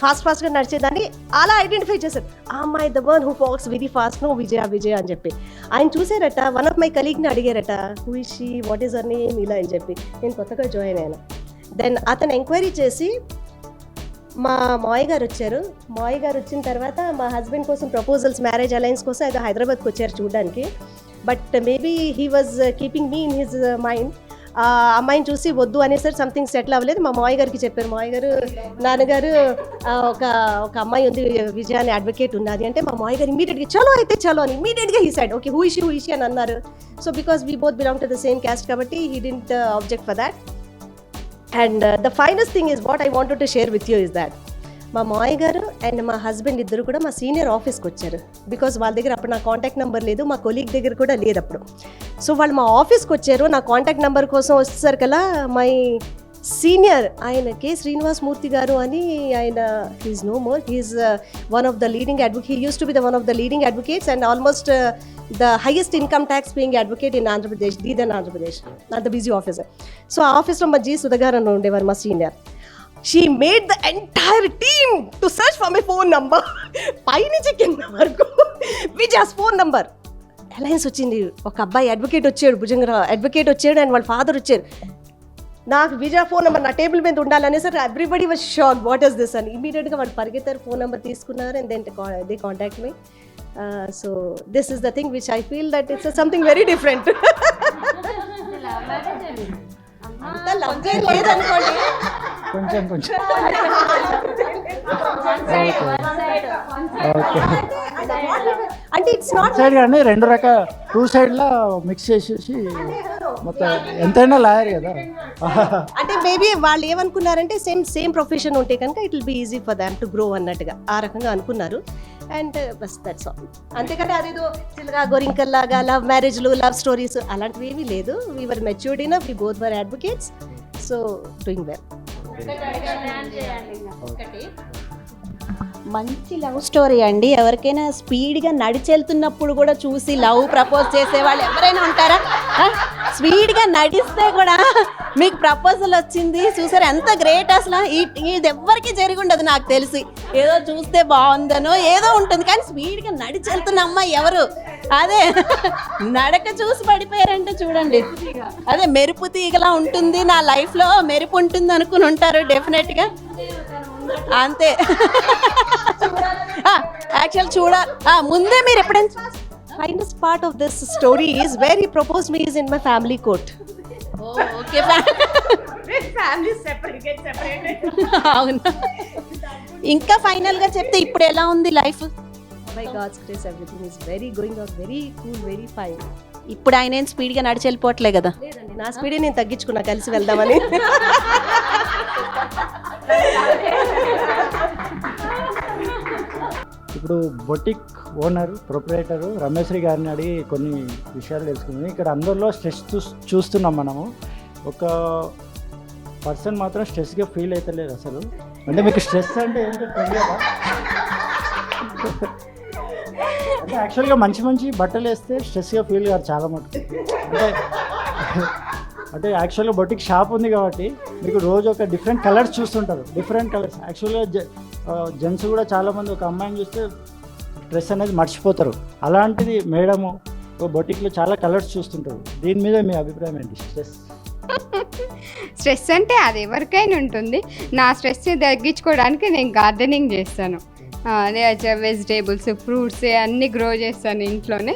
ఫాస్ట్గా నడిచేదాన్ని. అలా ఐడెంటిఫై చేశారు, ఆ అమ్మాయి the one who walks very fast, no Vijaya అని చెప్పి. ఆయన చూసారట, వన్ ఆఫ్ మై కలీగ్ని అడిగారట, who is she, what is her name, ఇలా అని చెప్పి. నేను కొత్తగా జాయిన్ అయ్యాను. దెన్ అతను ఎంక్వైరీ చేసి మా మావయ్య గారు వచ్చారు. మావయ్య గారు వచ్చిన తర్వాత మా హస్బెండ్ కోసం ప్రపోజల్స్, మ్యారేజ్ అలయన్స్ కోసం ఏదో హైదరాబాద్కి వచ్చారు చూడడానికి. But maybe he was keeping me in his mind. ఆ అమ్మాయిని చూసి వద్దు అనేసరి సంథింగ్ సెటిల్ అవ్వలేదు. మా మావయ్య గారికి చెప్పారు. మావయ్య గారు, నాన్నగారు ఒక అమ్మాయి ఉంది విజయ అని అడ్వకేట్ ఉన్నది అంటే, మా మావయ్య గారు ఇమీడియట్గా చలో అని ఇమీడియట్గా he side okay who is she అని అన్నారు. So because we both belong to the same caste కాబట్టి he didn't object for that. And the finest thing is what I wanted to share with you is that మా మావయ్య గారు అండ్ మా హస్బెండ్ ఇద్దరు కూడా మా సీనియర్ ఆఫీస్కి వచ్చారు. బికాజ్ వాళ్ళ దగ్గర అప్పుడు నా కాంటాక్ట్ నెంబర్ లేదు, మా కొలీగ్ దగ్గర కూడా లేదు అప్పుడు. సో వాళ్ళు మా ఆఫీస్కి వచ్చారు. నా కాంటాక్ట్ నెంబర్ కోసం వచ్చేసరికల్లా మై సీనియర్ ఆయన కె శ్రీనివాస్ మూర్తి గారు అని, ఆయన he's no more, he's one of the leading advocate, he use to be the one of the leading advocates and almost the highest income tax paying advocate in Andhra Pradesh, Deedan Andhra Pradesh, not the busy officer. So ఆ ఆఫీస్లో మా జీ సుధగారన్ ఉండేవారు మా senior. She made the entire team to search for my phone number. పైనుంచి కింద వరకు విజయాస్ ఫోన్ నంబర్. అలయన్స్ వచ్చింది, ఒక అబ్బాయి అడ్వకేట్ వచ్చాడు, భుజంగరావు అడ్వకేట్ వచ్చాడు అండ్ వాళ్ళ ఫాదర్ వచ్చారు. నాకు విజయ ఫోన్ నెంబర్ నా టేబుల్ మీద ఉండాలనేసరి everybody was shock, what is this అని. ఇమీడియట్గా వాళ్ళు పరిగెత్తారు, ఫోన్ నెంబర్ తీసుకున్నారు and then they contact me. So this is the thing which I feel that it's something very different. అంతా లవ్ లేదనుకోండి, కొంచెం అంటే ఇట్స్ నాట్ సైడ్ కానీ 2 రకాల 2 సైడ్లా మిక్స్ చేసేసి మొత్తం ఎంతైనా లాయర్ కదా. అంటే మేబీ వాళ్ళు ఏమనుకున్నారంటే సేమ్ ప్రొఫెషన్ ఉంటే కనుక it will be easy for Dham to grow అన్నట్టుగా ఆ రకంగా అనుకున్నారు. And bus that's all. అంతేకాని అదేదో చిల్లగా గోరింకల్లాగా లవ్ మ్యారేజ్లు, లవ్ స్టోరీస్ అలాంటివి ఏమీ లేదు. We were matured enough, we both were advocates, so doing well. మంచి లవ్ స్టోరీ అండి. ఎవరికైనా స్పీడ్గా నడిచెళ్తున్నప్పుడు కూడా చూసి లవ్ ప్రపోజ్ చేసే వాళ్ళు ఎవరైనా ఉంటారా? స్పీడ్గా నడిస్తే కూడా మీకు ప్రపోజల్ వచ్చింది చూసారు, ఎంత గ్రేట్ అసలు. ఇది ఎవ్వరికి జరిగి ఉండదు నాకు తెలిసి. ఏదో చూస్తే బాగుందనో ఏదో ఉంటుంది, కానీ స్పీడ్గా నడిచెళ్తున్న అమ్మాయి ఎవరు? అదే నడక చూసి పడిపోయారంటే చూడండి, అదే మెరుపు తీగలా ఉంటుంది, నా లైఫ్లో మెరుపు ఉంటుంది అనుకుని ఉంటారు డెఫినెట్గా. అంతే. యాక్చువల్ ముందే మీరు ఎప్పుడైనా finest part of this story is where he propose me is in my family court. Okay, అవును. ఇంకా ఫైనల్గా చెప్తే ఇప్పుడు ఎలా ఉంది life? By God's grace everything is very going out very cool, very fine. ఇప్పుడు ఆయన ఏం స్పీడ్గా నడిచి వెళ్ళిపోవట్లే కదా? లేదండి, నా స్పీడే నేను తగ్గించుకున్నా కలిసి వెళ్దామని. ఇప్పుడు బొటిక్ ఓనర్ ప్రొప్రైటరు రమేశ్రీ గారిని అడిగి కొన్ని విషయాలు తెలుసుకున్నాం. ఇక్కడ అందరిలో స్ట్రెస్ చూస్తున్నాం మనము. ఒక పర్సన్ మాత్రం స్ట్రెస్గా ఫీల్ అవుతలేదు అసలు. అంటే మీకు స్ట్రెస్ అంటే ఏంటో తెలియదా? అంటే యాక్చువల్గా మంచి బట్టలు వేస్తే స్ట్రెస్గా ఫీల్ కాదు చాలా మటుకు. అంటే యాక్చువల్గా బొటిక్ షాప్ ఉంది కాబట్టి మీకు రోజు ఒక డిఫరెంట్ కలర్స్ చూస్తుంటారు, డిఫరెంట్ కలర్స్. యాక్చువల్గా జెంట్స్ కూడా చాలామంది ఒక అమ్మాయిని చూస్తే స్ట్రెస్ అనేది మర్చిపోతారు. అలాంటిది మేడము బొటిక్లో చాలా కలర్స్ చూస్తుంటారు. దీని మీద మీ అభిప్రాయం ఏంటి? స్ట్రెస్ అంటే అది ఎవరికైనా ఉంటుంది. నా స్ట్రెస్ని తగ్గించుకోవడానికి నేను గార్డెనింగ్ చేస్తాను. అదే వెజిటేబుల్స్, ఫ్రూట్స్ అన్నీ గ్రో చేస్తాను ఇంట్లోనే.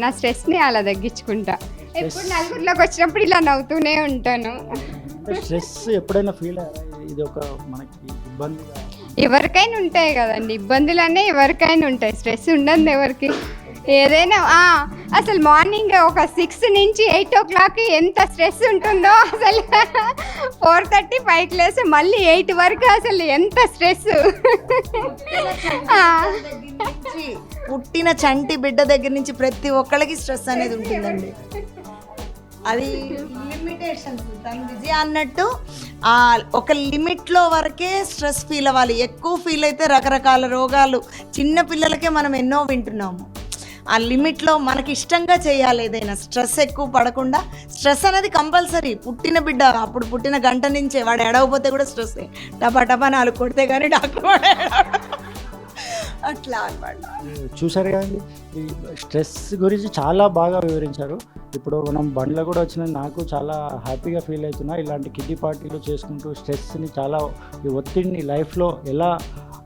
నా స్ట్రెస్ని అలా తగ్గించుకుంటా. ఎప్పుడు నలుగురిలోకి వచ్చినప్పుడు ఇలా నవ్వుతూనే ఉంటాను. స్ట్రెస్ ఎప్పుడైనా ఫీల్ అయ్యారా? ఇది ఒక మనకి ఇబ్బందిగా ఎవరికైనా ఉంటాయి కదండి, ఇబ్బందులన్నీ ఎవరికైనా ఉంటాయి. స్ట్రెస్ ఉండదు ఎవరికి. ఏదైనా అసలు మార్నింగ్ ఒక 6 నుంచి 8 o'clock ఎంత స్ట్రెస్ ఉంటుందో, అసలు 4:30, 5 లేసి మళ్ళీ 8 వరకు అసలు ఎంత స్ట్రెస్. పుట్టిన చంటి బిడ్డ దగ్గర నుంచి ప్రతి ఒక్కళ్ళకి స్ట్రెస్ అనేది ఉంటుందండి. అది లిమిటేషన్స్. తను విజయ అన్నట్టు ఒక లిమిట్లో వరకే స్ట్రెస్ ఫీల్ అవ్వాలి. ఎక్కువ ఫీల్ అయితే రకరకాల రోగాలు. చిన్న పిల్లలకే మనం ఎన్నో వింటున్నాము. ఆ లిమిట్లో మనకి ఇష్టంగా చేయాలి ఏదైనా. స్ట్రెస్ ఎక్కువ పడకుండా. స్ట్రెస్ అనేది కంపల్సరీ. పుట్టిన బిడ్డ అప్పుడు పుట్టిన గంట నుంచే వాడు ఏడవపోతే కూడా స్ట్రెస్సే. టపా టపా 4 కొడితే కానీ డాక్టర్ వాడు అట్లా అనమాట. చూసారు కదండి, ఈ స్ట్రెస్ గురించి చాలా బాగా వివరించారు. ఇప్పుడు మనం బండ్లో కూడా వచ్చిన నాకు చాలా హ్యాపీగా ఫీల్ అవుతున్నా. ఇలాంటి కిడ్డీ పార్టీలు చేసుకుంటూ స్ట్రెస్ని చాలా, ఈ ఒత్తిడిని లైఫ్లో ఎలా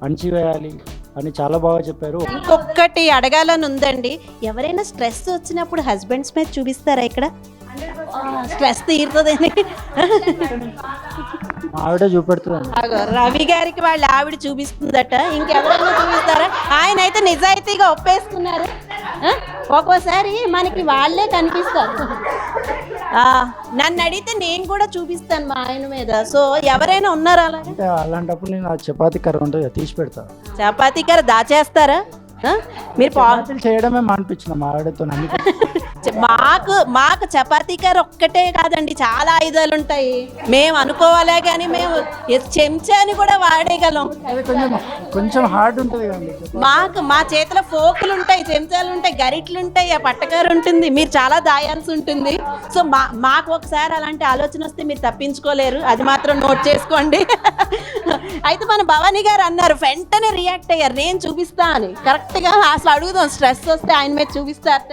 అణచివేయాలి అని చాలా బాగా చెప్పారు. ఇంకొకటి అడగాలని ఉందండి, ఎవరైనా స్ట్రెస్ వచ్చినప్పుడు హస్బెండ్స్ మీద చూపిస్తారా ఇక్కడ? స్ట్రెస్ తీరుతుందని ఆవిడ చూపెడుతుంది. రవి గారికి వాళ్ళ ఆవిడ చూపిస్తుందట. ఇంకెవరైనా చూపిస్తారా? ఆయన అయితే నిజాయితీగా ఒప్పేసుకున్నారు. ఒక్కోసారి మనకి వాళ్ళే కనిపిస్తారు. నన్ను అడిగితే నేను కూడా చూపిస్తాను మా ఆయన మీద. సో ఎవరైనా ఉన్నారా అలా? అంటే అలాంటప్పుడు నేను ఆ చపాతీ కర్ర ఉంటుంది తీసి పెడతా. చపాతీ కర్ర దాచేస్తారా? మీరు చపాతీలు చేయడమే మానిపించిన మా ఆవిడతో. మాకు చపాతీ కర్ర ఒక్కటే కాదండి, చాలా ఆయుధాలు ఉంటాయి. మేము అనుకోవాలే కానీ మేము చెంచాని కూడా వాడేయగలం. కొంచెం హార్డ్ ఉంటుంది కదండి. మా చేతిలో ఫోకులు ఉంటాయి, చెంచాలు ఉంటాయి, గరిట్లు ఉంటాయి, ఆ పట్టకారు ఉంటుంది. మీరు చాలా దాయాల్సి ఉంటుంది. సో మాకు ఒకసారి అలాంటి ఆలోచన వస్తే మీరు తప్పించుకోలేరు. అది మాత్రం నోట్ చేసుకోండి. అయితే మన భవానీ గారు అన్నారు, వెంటనే రియాక్ట్ అయ్యారు, నేను చూపిస్తా అని. కరెక్ట్గా అసలు అడుగుదాం, స్ట్రెస్ వస్తే ఆయన మీద చూపిస్తారట.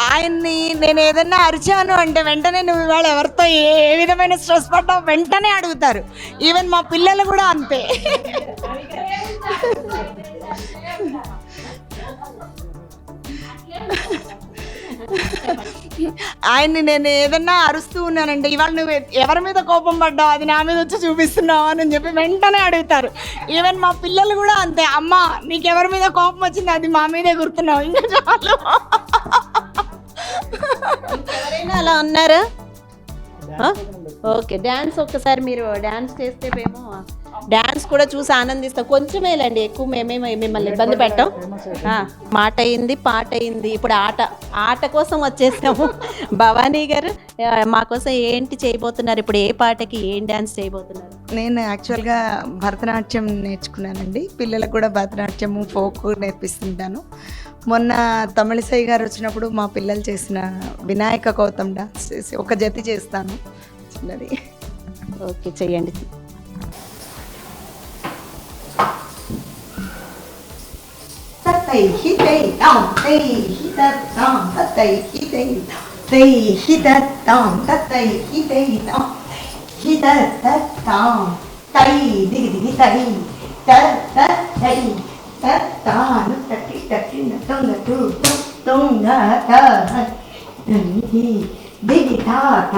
ఆయన్ని నేను ఏదన్నా అరిచాను అంటే వెంటనే నువ్వు ఇవాళ ఎవరితో ఏ విధమైన స్ట్రెస్ పడ్డావు వెంటనే అడుగుతారు. ఈవెన్ మా పిల్లలు కూడా అంతే. ఆయన్ని నేను ఏదన్నా అరుస్తూ ఉన్నానంటే, ఇవాళ నువ్వు ఎవరి మీద కోపం పడ్డావు, అది నా మీద వచ్చి చూపిస్తున్నావు అని చెప్పి వెంటనే అడుగుతారు. ఈవెన్ మా పిల్లలు కూడా అంతే, అమ్మ నీకు ఎవరి మీద కోపం వచ్చింది అది మా మీదే గుర్తున్నావు, ఇంకా చాలు. ఎవరైనా అలా ఉన్నారా? ఓకే, డ్యాన్స్ ఒక్కసారి మీరు డ్యాన్స్ చేస్తే మేము డ్యాన్స్ కూడా చూసి ఆనందిస్తాం. కొంచెమేలండి, ఎక్కువ మేమేమో మిమ్మల్ని ఇబ్బంది పెట్టాం. మాట అయింది, పాట అయింది, ఇప్పుడు ఆట కోసం వచ్చేసాము. భవానీ గారు మా కోసం ఏంటి చేయబోతున్నారు? ఇప్పుడు ఏ పాటకి ఏం డ్యాన్స్ చేయబోతున్నారు? నేను యాక్చువల్గా భరతనాట్యం నేర్చుకున్నానండి. పిల్లలకు కూడా భరతనాట్యము, ఫోక్ నేర్పిస్తుంటాను. మొన్న తమిళిసై గారు వచ్చినప్పుడు మా పిల్లలు చేసిన వినాయక గౌతమ్ డాన్స్ చేసి ఒక జతి చేస్తాను చిన్నది. ఓకే, చెయ్యండి. తాను తట్టి తట్టిన తొంగటు తొంగట దిగి తాత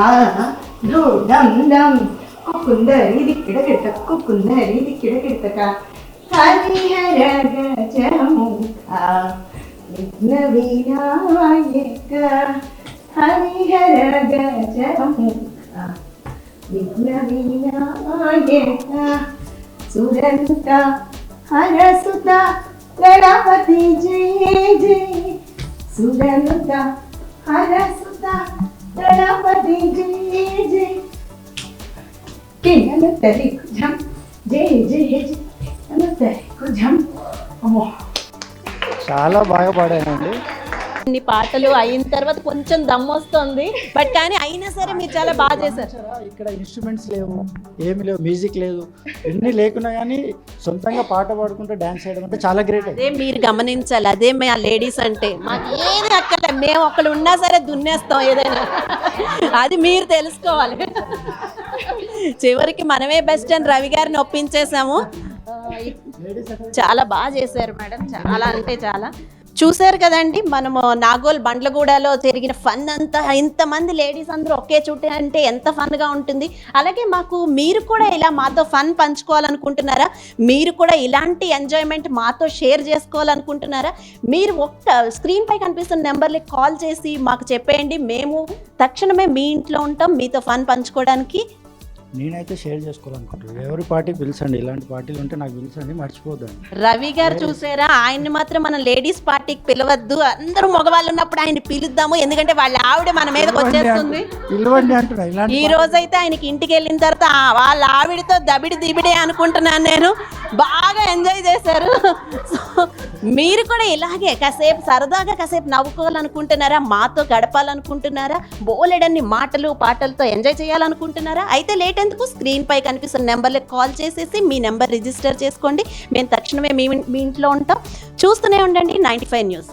దూడం దం కుకుందరి దిక్కిడగిట కుకుందరి దిక్కిడగిటక హరిహర గజముఖ విఘ్న వినాయక హరిహర గజముఖ విఘ్న వినాయక సురంత హరసుత గణపతి జయ జయ సురనుత హరసుత గణపతి జయ జయ కిన్నను తరి కుజం జయ జయ జయ తరి కుజం. చాలా బాగా పాడానండి. ఇన్ని పాటలు అయిన తర్వాత కొంచెం దమ్ వస్తుంది, బట్ కానీ అయినా సరే మీరు చాలా బాగా చేశారు. ఇక్కడ ఇన్స్ట్రుమెంట్స్ లేవు, ఏమి లేవు, మ్యూజిక్ లేదు, ఎన్ని లేకున్నా కానీ సొంతంగా పాట పాడుకుంటూ డాన్స్ చేయడం అంటే చాలా గ్రేట్. అదే మీరు గమనించాలి, అదే మా లేడీస్ అంటే మాకు ఏది అక్కర్లే, మేము ఒకళ్ళు ఉన్నా సరే దున్నేస్తాం ఏదైనా, అది మీరు తెలుసుకోవాలి. చివరికి మనమే బెస్ట్ అని రవి గారిని ఒప్పించేసాము. చాలా బాగా చేశారు మేడం, చాలా అంటే చాలా. చూశారు కదండి, మనము నాగోల్ బండ్లగూడలో జరిగిన ఫన్ అంతా, ఇంతమంది లేడీస్ అందరూ ఒకే చుట్టే అంటే ఎంత ఫన్గా ఉంటుంది. అలాగే మీరు కూడా ఇలా మాతో ఫన్ పంచుకోవాలనుకుంటున్నారా, మీరు కూడా ఇలాంటి ఎంజాయ్మెంట్ మాతో షేర్ చేసుకోవాలనుకుంటున్నారా, మీరు ఒక్క స్క్రీన్ పై కనిపిస్తున్న నెంబర్లకి కాల్ చేసి మాకు చెప్పేయండి. మేము తక్షణమే మీ ఇంట్లో ఉంటాం మీతో ఫన్ పంచుకోవడానికి. నేనైతే షేర్ చేసుకోవాలనుకుంటున్నాను. ఎవరి పార్టీ పిలిచండి, ఇలాంటి పార్టీలు ఉంటే నాకు పిలిచండి, మర్చిపోద్దండి. రవి గారు చూసారా, ఆయన్ని మాత్రం మనం లేడీస్ పార్టీకి పిలవద్దు, అందరూ మగవాళ్ళు ఉన్నప్పుడు ఆయన పిలుద్దాము, ఎందుకంటే వాళ్ళ ఆవిడ మన మీదకి వచ్చేస్తుంది. ఈ రోజైతే ఆయనకి ఇంటికి వెళ్ళిన తర్వాత వాళ్ళ ఆవిడతో దబిడి దిబిడే అనుకుంటున్నాను నేను. బాగా ఎంజాయ్ చేశారు. సో మీరు కూడా ఇలాగే కాసేపు సరదాగా కాసేపు నవ్వుకోవాలనుకుంటున్నారా, మాతో గడపాలనుకుంటున్నారా, బోలెడన్ని మాటలు పాటలతో ఎంజాయ్ చేయాలనుకుంటున్నారా, అయితే లేట్ ఎందుకు, స్క్రీన్ పై కనిపిస్తున్న నెంబర్లకు కాల్ చేసేసి మీ నెంబర్ రిజిస్టర్ చేసుకోండి. మేము తక్షణమే మీ ఇంట్లో ఉంటాం. చూస్తూనే ఉండండి 95 న్యూస్.